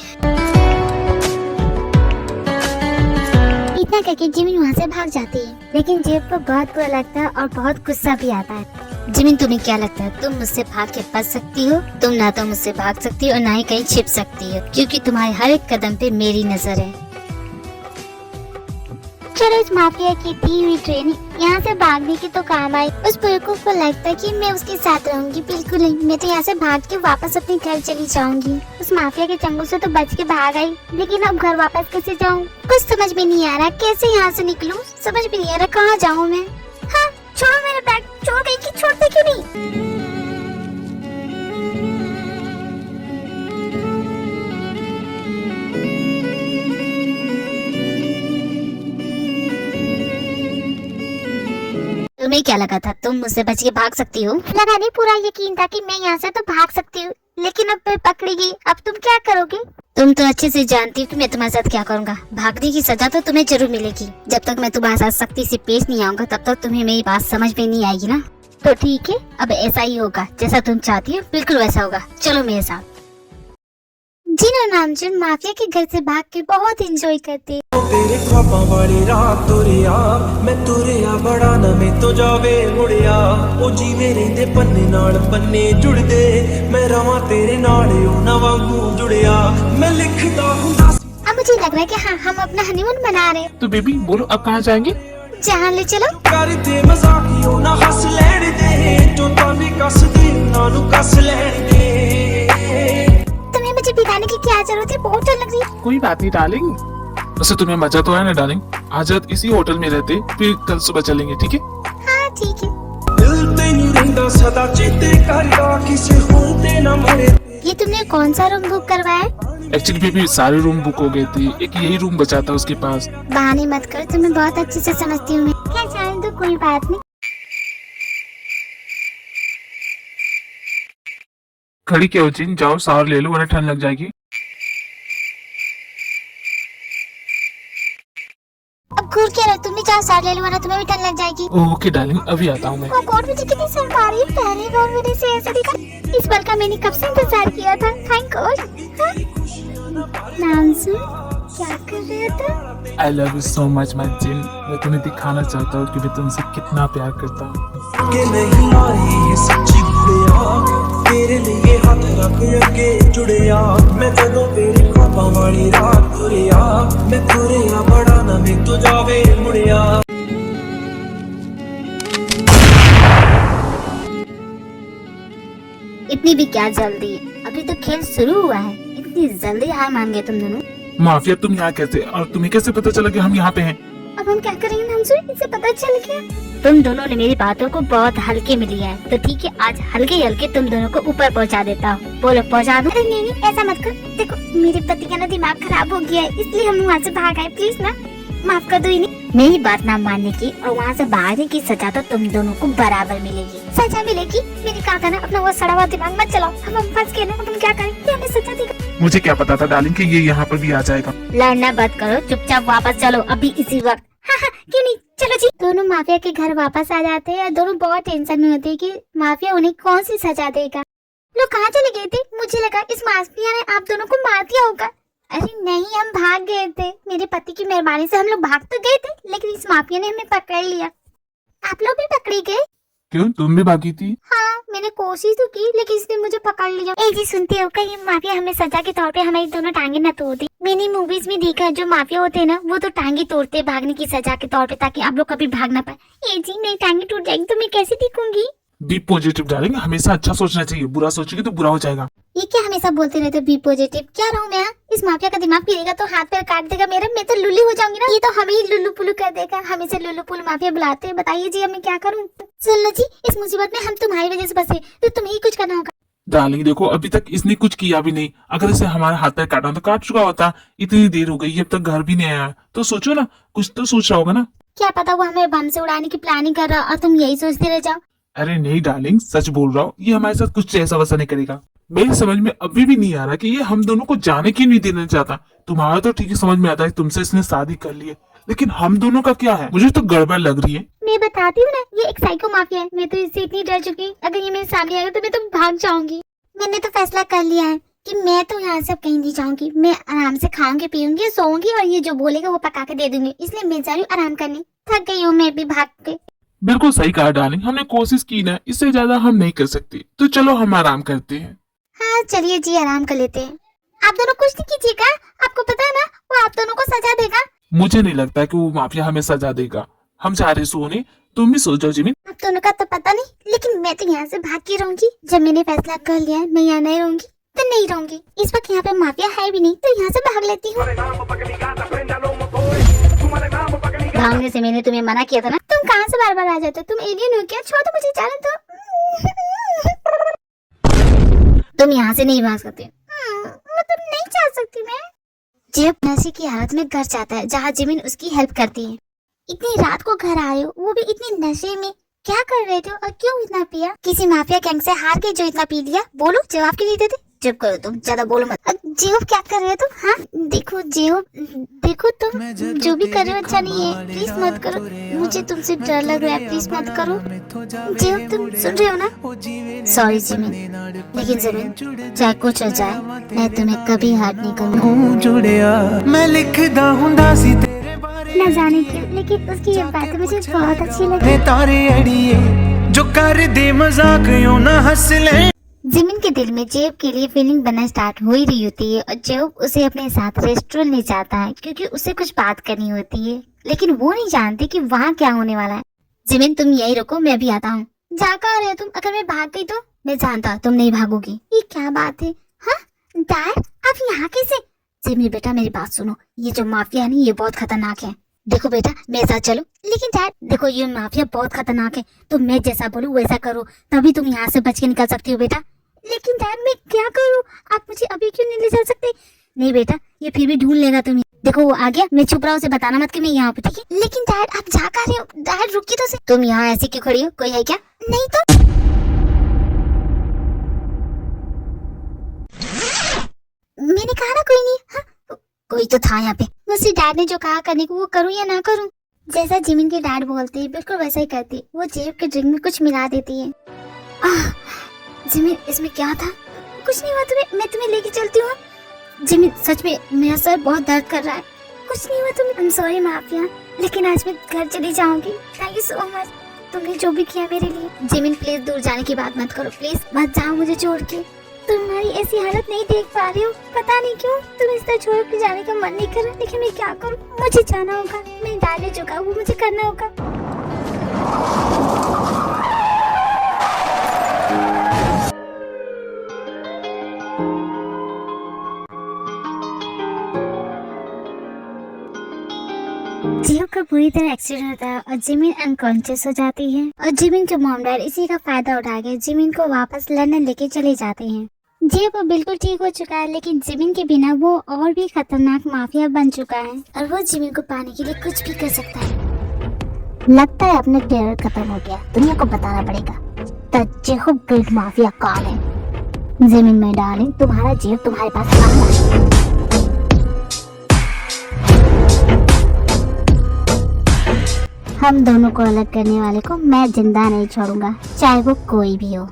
इतना कहकर जिमिन वहाँ से भाग जाती है। लेकिन जेब को बहुत बुरा लगता है और बहुत गुस्सा भी आता है। जिमिन, तुम्हें क्या लगता है तुम मुझसे भाग के बच सकती हो? तुम ना तो मुझसे भाग सकती हो और ना ही कहीं छिप सकती हो, क्योंकि तुम्हारे हर एक कदम पे मेरी नजर है। चलो इस माफिया की दी हुई ट्रेनिंग यहाँ से भागने की तो काम आई। उस बेवकूफ को लगता है कि मैं उसके साथ रहूंगी। बिल्कुल नहीं, मैं तो यहाँ से भाग के वापस अपने घर चली जाऊंगी। उस माफिया के चंगुल से तो बच के भाग आई, लेकिन अब घर वापस कैसे जाऊँ? कुछ समझ में नहीं आ रहा, कैसे यहाँ से निकलूँ? समझ में नहीं आ रहा कहाँ जाऊँ मैं। हाँ छोड़ो मेरा बैग, छोड़ गई कि छोड़ते क्यों नहीं? तुम्हें क्या लगा था तुम मुझसे बच के भाग सकती हो? लगा नहीं, पूरा यकीन था कि मैं यहाँ से तो भाग सकती हूँ, लेकिन अब मैं पकड़ी गई। अब तुम क्या करोगे? तुम तो अच्छे से जानती हो कि मैं तुम्हारे साथ क्या करूँगा। भागने की सजा तो तुम्हें जरूर मिलेगी। जब तक मैं तुम्हारे साथ सख्ती से पेश नहीं आऊंगा तब तक तुम्हें मेरी बात समझ में नहीं आएगी ना। तो ठीक है, अब ऐसा ही होगा, जैसा तुम चाहती हो बिल्कुल वैसा होगा। चलो मेरे साथ। जिन और नामचीन माफिया के घर से भाग के बहुत एंजॉय करते। तेरे ख्वाबां वाली रात तुरिया मैं तुरिया बड़ा नਵੇਂ तो जावे मुड़िया ओ जीवे रहंदे पन्ने नाल पन्ने जुड़दे मैं रवां तेरे नाल उन्हां वांगू जुड़िया मैं लिखदा हुंदा सी। अब मुझे लग रहा है कि हाँ हम अपना हनीमून मना रहे हैं। तो बेबी बोलो अब कहाँ जाएंगे? जहाँ ले चलो। करदे मजाकियो ना हंस लैण दे जो ताने कस दे उन्हां नूं कस लैणगे। तुम्हें मुझे बिगाड़ने की क्या जरूरत है? बहुत डर लग रही है। कोई बात नहीं डार्लिंग, वैसे तुम्हें मजा तो है ना डार्लिंग? आज रात इसी होटल में रहते, फिर कल सुबह चलेंगे, ठीक है? हाँ ठीक है। दिल तैनूं रहिंदा सदा चेते करदा किसे होर ते ना मरे। ये तुमने कौन सा रूम बुक करवाया है? एक्चुअली बेबी सारे रूम बुक हो गए थे, एक यही रूम बचा था उसके पास। बहाने मत करो, तुम्हें बहुत अच्छे से समझती हूँ मैं। क्या जाने दो, कोई बात नहीं। खड़ी क्या हो चिन, जाओ शावर ले लो वरना ठंड लग जाएगी। अब घूर क्या रहे, तुम भी जाओ साथ ले लो वरना तुम्हें भी ठंड लग जाएगी। ओके डार्लिंग, अभी आता हूँ मैं। ओ गॉड, मुझे कितनी शर्म आ रही है। पहली बार मैंने इसे ऐसे देखा। इस पल का मैंने कब से इंतजार किया था। Thank God. नाम सुन, क्या कर रहे थे? I love you so much my जिन। मैं तुम्हें दिखाना चाहता हूँ कि मैं तुमसे कितना प्यार करता हूँ। कि नहीं आई है सच्ची गुड़िया, तेरे लिए हाथ रख अगे जुड़िया, मैं जदों तेरे ख्वाबां वाली रात तुरिया, मैं तुरिया बड़ा ना मैं तो जावे मुड़िया। इतनी भी क्या जल्दी है, अभी तो खेल शुरू हुआ है, इतनी जल्दी हार मान गए तुम दोनों। माफिया तुम यहाँ कैसे, और तुम्हें कैसे पता चला कि हम यहाँ पे हैं? अब हम क्या करेंगे नंसू, इसे पता चल गया। तुम दोनों ने मेरी बातों को बहुत हल्के में लिया है, तो ठीक है, आज हल्के हल्के तुम दोनों को ऊपर पहुंचा देता हूँ। बोलो पहुंचा दो। अरे नहीं ऐसा मत कर, देखो मेरे पति का ना दिमाग खराब हो गया है, इसलिए हम वहाँ से भाग आए, प्लीज ना माफ कर दो इन्हें। मेरी बात ना मानने की और वहाँ से भागने की सजा तो तुम दोनों को बराबर मिलेगी। सजा मिलेगी? मेरी काका ना अपना वो सड़ा हुआ दिमाग मत चलाओ, हम फंस गए ना, अब हम क्या करें? ये हमें सजा देगा। मुझे क्या पता था डार्लिंग कि ये यहाँ पर भी आ जाएगा। लड़ना बंद करो, चुपचाप वापस चलो अभी इसी वक्त। हाँ क्यों नहीं, चलो जी। दोनों माफिया के घर वापस आ जाते हैं, दोनों बहुत टेंशन में होते हैं कि माफिया उन्हें कौन सी सजा देगा। लोग कहाँ चले गए थे? मुझे लगा इस माफिया ने आप दोनों को मार दिया होगा। अरे नहीं, हम भाग गए थे, मेरे पति की मेहरबानी से हम लोग भाग तो गए थे, लेकिन इस माफिया ने हमें पकड़ लिया। आप लोग भी पकड़े गए? क्यों, तुम भी भागी थी? हाँ मैंने कोशिश तो की, लेकिन इसने मुझे पकड़ लिया। ए जी सुनते हो, कहीं माफिया हमें सजा के तौर पे हमारी दोनों टांगे न तोड़ दी। मैंने मूवीज में देखा है, जो माफिया होते हैं ना, वो तो टांगे तोड़ते हैं भागने की सजा के तौर पे, ताकि आप लोग कभी भाग ना पाए। ए जी मेरी टांगे टूट जाएगी तो मैं कैसे दिखूंगी? बी पॉजिटिव डार्लिंग, हमेशा अच्छा सोचना चाहिए, बुरा सोचेगी तो बुरा हो जाएगा। ये क्या हमेशा बोलते रहते हो बी पॉजिटिव? क्या रहूं मैं? इस माफिया का दिमाग फिरेगा तो हाथ पैर काट देगा मेरा, मैं तो लुल्ली हो जाऊंगी ना। ये तो हमें ही लुल्लू पुल्लू कर देगा, हमें से लुल्लू पुल्लू माफिया बुलाते हैं। बताइए जी, हमें क्या करूं? सुन लो जी, इस मुसीबत में हम तुम्हारी वजह से फंसे, तो तुम्हें ही कुछ करना होगा। डार्लिंग देखो, अभी तक इसने कुछ किया भी नहीं, अगर इसे हमारा हाथ पैर काटना तो काट चुका होता। इतनी देर हो गई, अब तक घर भी नहीं आया, तो सोचो ना, कुछ तो सोच रहा होगा ना। क्या पता वो हमें बम से उड़ाने की प्लानिंग कर रहा और तुम यही सोचते रह जाओ। अरे नहीं डार्लिंग, सच बोल रहा हूँ, ये हमारे साथ कुछ ऐसा वैसा नहीं करेगा। मेरी समझ में अभी भी नहीं आ रहा कि ये हम दोनों को जाने क्यों नहीं देना चाहता। तुम्हारा तो ठीक है समझ में आता है, तुमसे इसने शादी कर ली है, लेकिन हम दोनों का क्या है? मुझे तो गड़बड़ लग रही है। मैं बताती हूँ ना, ये एक साइको माफिया है। मैं तो इससे इतनी डर चुकी, अगर ये मेरे सामने आएगा तो मैं तो भाग जाऊंगी। मैंने तो फैसला कर लिया है कि मैं तो यहाँ से अब कहीं नहीं जाऊंगी। मैं आराम से खाऊंगी, पीऊंगी, सोऊंगी और ये जो बोलेगा वो पका के दे दूंगी। इसलिए मैं जा रही हूँ आराम करने, थक गई हूँ मैं भी भाग के। बिल्कुल सही कहा डार्लिंग, हमने कोशिश की ना, इससे ज्यादा हम नहीं कर सकते, तो चलो हम आराम करते हैं। हाँ चलिए जी, आराम कर लेते हैं। आप दोनों कुछ नहीं कीजिएगा, आपको पता है ना वो आप दोनों को सजा देगा। मुझे नहीं लगता कि वो माफिया हमें सजा देगा। हम जा रहे सोने, तुम भी सो जाओ जिमिन। आप दोनों का तो पता नहीं, लेकिन मैं तो यहाँ से भाग के रहूंगी। जब मैंने फैसला कर लिया है मैं यहाँ नहीं रहूंगी तो नहीं रहूंगी। इस वक्त यहाँ पे माफिया है भी नहीं, तो यहाँ से भाग लेती हूँ। भागने से मैंने तुम्हें मना किया था ना। तुम कहाँ से बार बार आ जाते हो? तुम एलियन हो क्या? छोड़ दो मुझे, जाने दो। तुम यहाँ से नहीं भाग सकते। मतलब नहीं जा सकती मैं। जेब नशे की हालत में घर जाता है, जहाँ जिमिन उसकी हेल्प करती है। इतनी रात को घर आए हो, वो भी इतने नशे में, क्या कर रहे थे और क्यों इतना पिया? किसी माफिया गैंग से हार गए जो इतना पी लिया? बोलो, जवाब क्यों नहीं देते? चुप करो तुम, ज्यादा बोलो मत। जेहूब क्या कर रहे हो तुम? हाँ देखो जेहूब, देखो तुम जो भी कर रहे हो अच्छा नहीं है, प्लीज मत करो। मुझे तुमसे डर लग रहा है, प्लीज मत करो। जेहूब तुम सुन रहे हो ना? सॉरी जिमिन, लेकिन जिमिन चाहे कुछ हो जाए, मैं तुम्हें कभी हार्ट नहीं करूंगा। जुड़िया मैं लिखदा हुंदा सी न जाने क्यों, लेकिन उसकी ये बातें मुझे बहुत अच्छी लगी। तारे अड़िए जो कर दे मजाक यूं ना हंस ले। जिमिन के दिल में जेब के लिए फीलिंग बनना स्टार्ट हो ही रही होती है, और जेब उसे अपने साथ रेस्टोरेंट ले जाता है क्योंकि उसे कुछ बात करनी होती है, लेकिन वो नहीं जानती कि वहाँ क्या होने वाला है। जिमिन तुम यही रुको, मैं भी आता हूँ। जा कहाँ रहे हो तुम? अगर मैं भाग गई तो? मैं जानता तुम नहीं भागोगी। ये क्या बात है? हाँ डैड, आप यहाँ कैसे? जिमिन बेटा मेरी बात सुनो, ये जो माफिया है ना, ये बहुत खतरनाक है। देखो बेटा मेरे साथ चलो। लेकिन डैड, देखो ये माफिया बहुत खतरनाक है, तो मैं जैसा बोलूँ वैसा करो, तभी तुम यहाँ से बच के निकल सकती हो बेटा। लेकिन डैड मैं क्या करूँ? आप मुझे अभी क्यों नहीं ले जा सकते? नहीं बेटा, ये फिर भी ढूंढ लेगा तुम्हें। देखो वो आ गया, मैं छुप रहा हूँ, उसे बताना मत कि मैं यहाँ पे, ठीक है? लेकिन डैड आप जा कर रहे हो? डैड रुकिए तो सही। तुम यहाँ ऐसे क्यों खड़ी हो? कोई है क्या? नहीं तो मैंने कहा ना कोई नहीं। हाँ कोई तो था यहाँ पे। मुझसे डैड ने जो कहा करने को वो करूँ या ना करूँ? जैसा जिमिन के डैड बोलते हैं बिल्कुल वैसा ही करती। वो जेब के ड्रिंक में कुछ मिला देती है। जिमिन इसमें क्या था? कुछ नहीं हुआ तुम्हें, मैं तुम्हें लेके चलती हूँ। जिमिन सच में मेरा सर बहुत दर्द कर रहा है। कुछ नहीं हुआ तुम्हें। आई एम सॉरी माफिया, लेकिन आज मैं घर चली जाऊंगी। थैंक यू सो मच तुमने जो भी किया मेरे लिए। जिमिन प्लीज दूर जाने की बात मत करो, प्लीज मत जाओ मुझे छोड़ के। तुम्हारी ऐसी हालत नहीं देख पा रही हूँ, पता नहीं क्यों तुम इस तरह छोड़ के जाने का मन नहीं कर रहा, लेकिन मैं क्या करूँ, मुझे जाना होगा। मैं डाले चुका हूँ, मुझे करना होगा। जियो का पूरी तरह एक्सीडेंट होता है और जिमिन अनकॉन्शियस हो जाती है और जिमिन के मॉम डैड इसी का फायदा उठा के जिमिन को वापस लंदन लेके चले जाते हैं। जियो वो बिल्कुल ठीक हो चुका है, लेकिन जिमिन के बिना वो और भी खतरनाक माफिया बन चुका है और वो जिमिन को पाने के लिए कुछ भी कर सकता है। लगता है अपने टेरर खत्म हो गया, दुनिया को बताना पड़ेगा द जियो ग्रेट माफिया कौन है। जिमिन में डार्लिंग, तुम्हारा जियो तुम्हारे पास आना। हम दोनों को अलग करने वाले को मैं जिंदा नहीं छोड़ूंगा, चाहे वो कोई भी हो।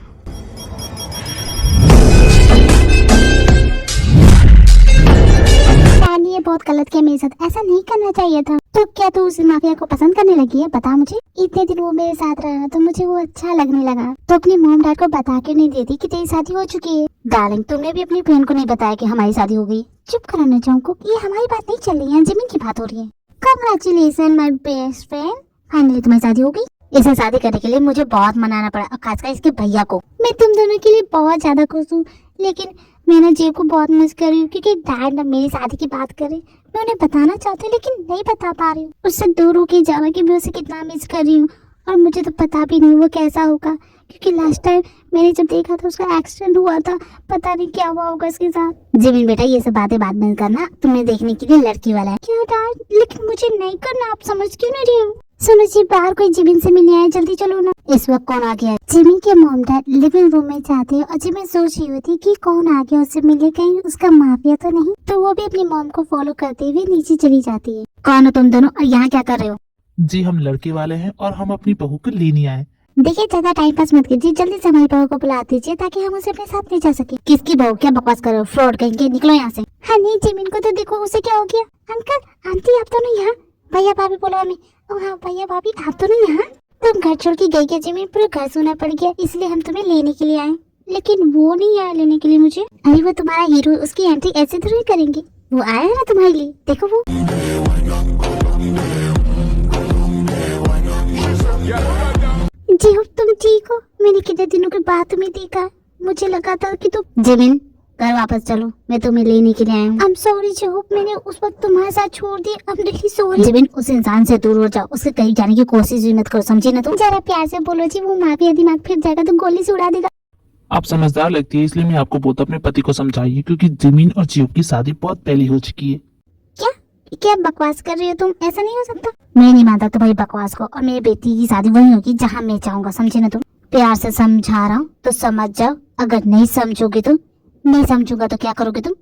ये बहुत गलत किया मेरे साथ, ऐसा नहीं करना चाहिए था। तो क्या तू उस माफिया को पसंद करने लगी है? बता मुझे। इतने दिन वो मेरे साथ रहा तो मुझे वो अच्छा लगने लगा, तो अपने मॉम डैड को बता के नहीं देती कि तेरी शादी हो चुकी है। डार्लिंग, तुमने भी अपनी बहन को नहीं बताया कि हमारी शादी हो गई। चुप कराना चाहूँ, ये हमारी बात नहीं चल रही है, जिमिन की बात हो रही है। Congratulation my best friend, finally तुम्हारी शादी हो गई। इसे शादी करने के लिए मुझे बहुत मनाना पड़ा, और खासकर इसके भैया को। मैं तुम दोनों के लिए बहुत ज्यादा खुश हूँ, लेकिन मैं ना जियो को बहुत मिस कर रही हूँ, क्योंकि डैड ना मेरी शादी की बात करे। मैं उन्हें बताना चाहती हूँ लेकिन नहीं बता पा रही हूँ। उससे दूर होके जाना कि मैं उसे कितना मिस कर रही हूँ, और मुझे तो पता भी नहीं वो कैसा होगा, क्योंकि लास्ट टाइम मैंने जब देखा था उसका एक्सीडेंट हुआ था, पता नहीं क्या हुआ होगा उसके साथ। जिमिन बेटा, ये सब बातें बाद में करना, तुम्हें देखने के लिए लड़की वाला है। क्या डैड? लेकिन मुझे नहीं करना, आप समझ क्यों नहीं रही हो? सुनो जी, बाहर कोई जिमिन से मिलने आए, जल्दी चलो ना। इस वक्त कौन आ गया? जिमिन के मॉम डैड लिविंग रूम में जाते हैं और जिमिन सोच रही होती कि कौन आ गया उससे मिलने, कहीं उसका माफिया तो नहीं। तो वो भी अपनी मॉम को फॉलो करते हुए नीचे चली जाती है। कौन हो तुम दोनों और यहाँ क्या कर रहे हो? जी हम लड़के वाले हैं और हम अपनी बहू को लेने आए। देखिए ज्यादा टाइम पास मत कीजिए, जल्दी से हमारी बहू को बुला दीजिए ताकि हम उसे अपने साथ ले जा सके। किसकी बहू? क्या बकवास कर रहे हो, फ्रॉड कहीं के, निकलो यहाँ से। हाँ नहीं, जिमिन को तो देखो, उसे क्या हो गया? अंकल आंटी, आप दोनों यहाँ? भैया भाभी बोलो हमें। ओ हाँ भैया भाभी, आप दोनों यहाँ? तुम घर छोड़ के गई क्या जिमिन? पूरा घर सुना पड़ गया, इसलिए हम तुम्हें लेने के लिए आए। लेकिन वो नहीं आया लेने के लिए मुझे। अरे वो तुम्हारा हीरो, उसकी एंट्री ऐसे थोड़ी करेंगे। वो आया है ना तुम्हारे लिए, देखो वो। जी हो, तुम ठीक हो? मैंने कितने दिनों के बाद तुम्हें देखा, मुझे लगा था कि तुम। जिमिन घर वापस चलो, मैं तुम्हें लेने के लिए आया हूँ। I'm sorry जेहोब, मैंने उस वक्त तुम्हारे साथ छोड़ दिया। I'm really sorry। जिमिन, उस इंसान से दूर हो जाओ, उसके कहीं जाने की कोशिश भी मत करो, समझी ना तुम? जरा प्यार से बोलो जी, वो माफिया दिमाग फिर जाएगा तो गोली से उड़ा देगा। आप समझदार लगती है, इसलिए मैं आपको बोलता अपने पति को समझाइए, क्योंकि जिमिन और जियो की शादी बहुत पहले हो चुकी है। क्या बकवास कर रही हो तुम? ऐसा नहीं हो सकता। मैं नहीं मानता तुम्हारी बकवास को, और मेरी बेटी की शादी वही होगी जहाँ मैं चाहूंगा, समझे ना तुम? प्यार से समझा रहा हूँ तो समझ जाओ, अगर नहीं समझोगे तुम, नहीं समझूंगा तो क्या करोगे तुम?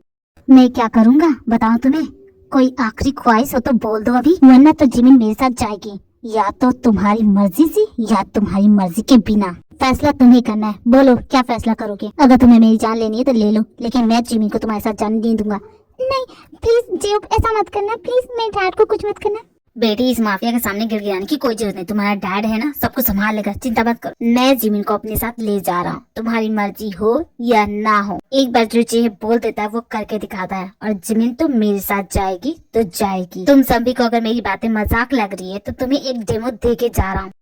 मैं क्या करूंगा बताओ तुम्हें? कोई आखिरी ख्वाहिश हो तो बोल दो अभी, वरना तो जिमिन मेरे साथ जाएगी, या तो तुम्हारी मर्जी से या तुम्हारी मर्जी के बिना। फैसला तुम्हें करना है, बोलो क्या फैसला करोगे? अगर तुम्हें मेरी जान लेनी है तो ले लो, लेकिन मैं जिमिन को तुम्हारे साथ जाने नहीं दूंगा। नहीं प्लीज जेब, ऐसा मत करना प्लीज, मेरे डैड को कुछ मत करना। बेटी, इस माफिया के सामने गिड़गिड़ाने की कोई जरूरत नहीं, तुम्हारा डैड है ना, सब कुछ संभाल लेगा, चिंता मत करो। मैं जिमिन को अपने साथ ले जा रहा हूँ, तुम्हारी मर्जी हो या ना हो। एक बार जो चीज बोल देता है वो करके दिखाता है, और जिमिन तो मेरे साथ जाएगी तो जाएगी। तुम सभी को अगर मेरी बातें मजाक लग रही है तो तुम्हें एक डेमो दे के जा रहा हूँ।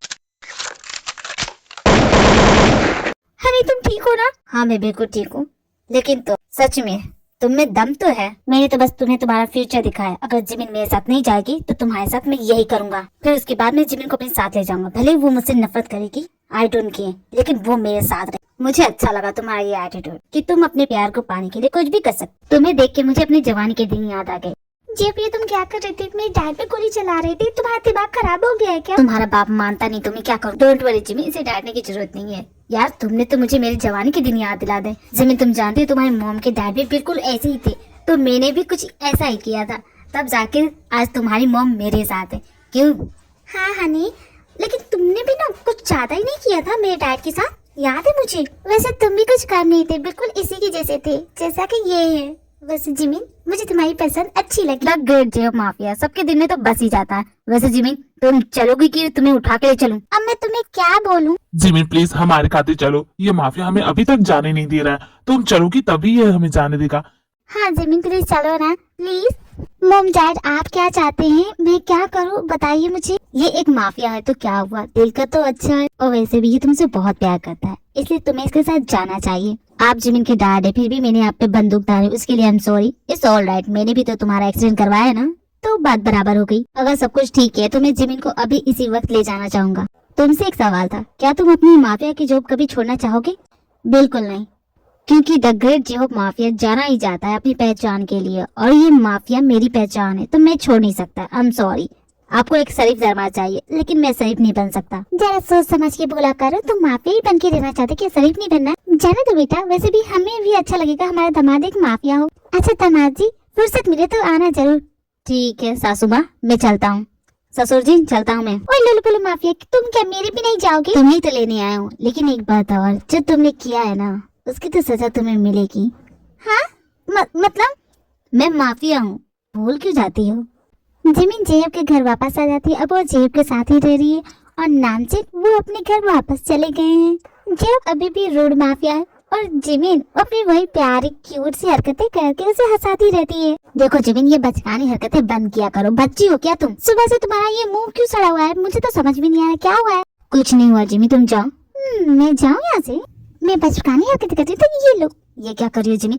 हनी तुम ठीक हो ना? हाँ मैं बिल्कुल ठीक हूँ, लेकिन तो सच में तुम में दम तो है। मैंने तो बस तुम्हें तुम्हारा फ्यूचर दिखाया, अगर जिमिन मेरे साथ नहीं जाएगी तो तुम्हारे साथ मैं यही करूंगा। फिर उसके बाद मैं जिमिन को अपने साथ ले जाऊंगा, भले वो मुझसे नफरत करेगी, आई डोंट केयर, लेकिन वो मेरे साथ रहे। मुझे अच्छा लगा तुम्हारा ये एटीट्यूड कि तुम अपने प्यार को पाने के लिए कुछ भी कर सकते। तुम्हें देख के मुझे अपनी जवानी के दिन याद आ गए। जेब ये तुम क्या कर रही थी? मेरे डैड पे गोली चला रही थी, तुम्हारा दिमाग खराब हो गया है क्या? तुम्हारा बाप मानता नहीं, तुम्हें क्या करूं? डोंट वरी जिमिन, इसे डांटने की जरूरत नहीं है। यार तुमने तो मुझे मेरी जवानी के दिन याद दिला दे। जिमिन तुम जानते हो तुम्हारे मॉम के डैड भी बिल्कुल ऐसे ही थे, तो मैंने भी कुछ ऐसा ही किया था, तब जाके आज तुम्हारी मॉम मेरे साथ है। क्यों? हाँ हनी, लेकिन तुमने भी ना कुछ ज्यादा ही नहीं किया था मेरे डैड के साथ, याद है मुझे। वैसे तुम भी कुछ कर नहीं थे, बिल्कुल इसी के जैसे थे जैसा कि ये है। वैसे जिमिन मुझे तुम्हारी पसंद अच्छी लगी। द ग्रेट जेब माफिया सबके दिल में तो बस ही जाता है। वैसे जिमिन तुम चलोगी कि तुम्हें उठा के ले चलूं? अब मैं तुम्हें क्या बोलूं? जिमिन प्लीज हमारे खाते चलो, ये माफिया हमें अभी तक जाने नहीं दे रहा है, तुम चलोगी तभी ये हमें जाने देगा। हाँ जिमिन प्लीज चलो ना प्लीज। मॉम डैड आप क्या चाहते हैं, मैं क्या करूं बताइए मुझे। ये एक माफिया है तो क्या हुआ, दिल का तो अच्छा है और वैसे भी ये तुमसे बहुत प्यार करता है, इसलिए तुम्हें इसके साथ जाना चाहिए। आप जिमिन के डैड है, फिर भी मैंने आप पे बंदूक डाली, उसके लिए I am sorry. It's all right, मैंने भी तो तुम्हारा एक्सीडेंट करवाया है ना, तो बात बराबर हो गई। अगर सब कुछ ठीक है तो मैं जिमिन को अभी इसी वक्त ले जाना चाहूंगा। तुमसे एक सवाल था, क्या तुम अपनी माफिया की जॉब कभी छोड़ना चाहोगे? बिल्कुल नहीं, क्योंकि द ग्रेट जेहोप माफिया जाना ही जाता है अपनी पहचान के लिए, और ये माफिया मेरी पहचान है तो मैं छोड़ नहीं सकता। I am sorry. आपको एक शरीफ दरबार चाहिए, लेकिन मैं शरीफ नहीं बन सकता। जरा सोच समझ के बोला करो, तुम माफिया ही बन के रहना चाहते कि शरीफ नहीं बनना? जाने दो बेटा, वैसे भी हमें भी अच्छा लगेगा हमारा दामाद एक माफिया हो। अच्छा दामाद जी फुर्सत मिले तो आना जरूर। ठीक है सासू माँ, मैं चलता हूँ। ससुर जी चलता हूँ मैं। ओए लुलु माफिया, तुम क्या मेरे भी नहीं जाओगे? तुम्हें तो लेने आया हूँ, लेकिन एक बात और, जो तुमने किया है ना उसकी तो सजा तुम्हें मिलेगी। हाँ मतलब? मैं माफिया हूँ, भूल क्यों जाती हो? जिमिन जेब के घर वापस आ जाती है, अब वो जेब के साथ ही रह रही है और नामचेक वो अपने घर वापस चले गए हैं। जेब अभी भी रूड माफिया है और जिमिन अपनी वही प्यारी क्यूट सी हरकतें करके उसे हंसाती रहती है। देखो जिमिन, ये बचकानी हरकतें बंद किया करो, बच्ची हो क्या तुम? सुबह से तुम्हारा ये मुंह क्यों सड़ा हुआ है, मुझे तो समझ में नहीं आ रहा क्या हुआ है। कुछ नहीं हुआ जिमी, तुम जाओ। मैं जाऊँ यहाँ से? मैं बचकानी हरकतें करती हूँ तो ये लोग ये क्या कर रही हो जिमी?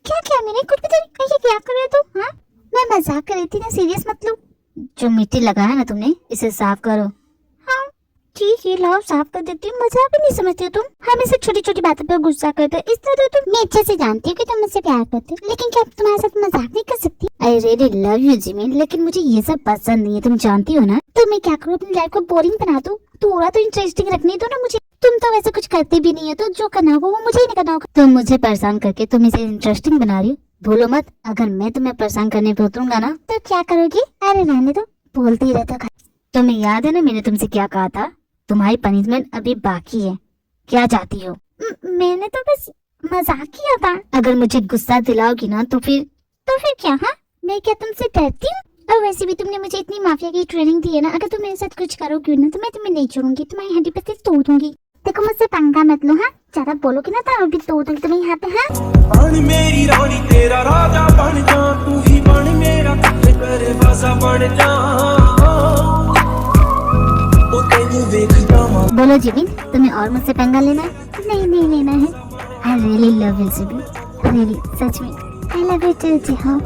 क्या मैंने कुछ भी तो ये क्या कर रहे हो तुम? हाँ मैं मजाक कर रही थी ना, सीरियस मत लो। जो मिट्टी लगाया ना तुमने, इसे साफ करो। हाँ ठीक है लाओ साफ कर देती हूँ। मजाक भी नहीं समझती हो तुम, हमेशा छोटी छोटी बातों पर गुस्सा करते हो। इस तरह तुम, मैं अच्छे से जानती हूँ कि तुम मुझसे प्यार करते हो, लेकिन क्या तुम्हारे साथ मजाक नहीं कर सकती? आई रियली लव यू जिमी, लेकिन मुझे ये सब पसंद नहीं है, तुम जानती हो ना। तो मैं क्या करूँ, अपनी लाइफ को बोरिंग बना दूँ? थोड़ा तो इंटरेस्टिंग रखने दो ना मुझे। तुम तो वैसे कुछ करते भी नहीं है, तो जो करना होगा वो मुझे ही नहीं करना होगा। तुम मुझे परेशान करके तुम इसे इंटरेस्टिंग बना रही हो। भूलो मत, अगर मैं तुम्हें परेशान करने पे उतरूंगा ना तो क्या करोगी? अरे रहने दो, बोलती ही रहता। तुम्हें याद है ना मैंने तुमसे क्या कहा था? तुम्हारी पनिशमेंट अभी बाकी है, क्या चाहती हो? मैंने तो बस मजाक किया था। अगर मुझे गुस्सा दिलाओगी ना तो फिर क्या? हाँ मैं क्या तुमसे डरती हूँ? और वैसे भी तुमने मुझे इतनी माफिया की ट्रेनिंग दी है ना, अगर तुम मेरे साथ कुछ करोगी ना तो मैं तुम्हें नहीं छोड़ूंगी, तुम्हारी हड्डी पसली तोड़ दूंगी। देखो मुझसे पंगा मत लो, हाँ ज्यादा बोलोगे ना तो अभी तोड़ दूंगी तुम्हें यहाँ पे। हाँ बन मेरी रानी तेरा राजा बन जा, तू ही बन मेरा करे वासा बन जा, ओ तेनू देख जावां। बोलो जिमी, तुम्हें और मुझसे पंगा लेना है? नहीं लेना है। I really love you Jimmy, really सच में। आई लव यू टू जी। हाँ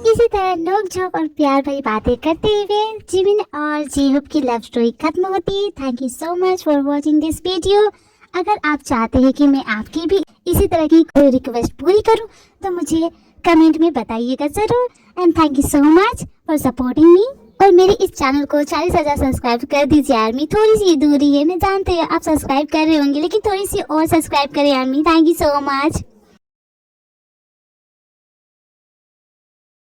इसी तरह नोक झोंक और प्यार भरी बातें करते हुए जिमिन और जेहूब की लव स्टोरी खत्म होती है। Thank you so much for watching this video. अगर आप चाहते हैं कि मैं आपकी भी इसी तरह की कोई रिक्वेस्ट पूरी करूं तो मुझे कमेंट में बताइएगा जरूर। And thank you so much for supporting me. और मेरे इस चैनल को 40,000 सब्सक्राइब कर दीजिए आर्मी। थोड़ी सी दूरी है, मैं जानती हूँ आप सब्सक्राइब कर रहे होंगे, लेकिन थोड़ी सी और सब्सक्राइब करें army. Thank you so much.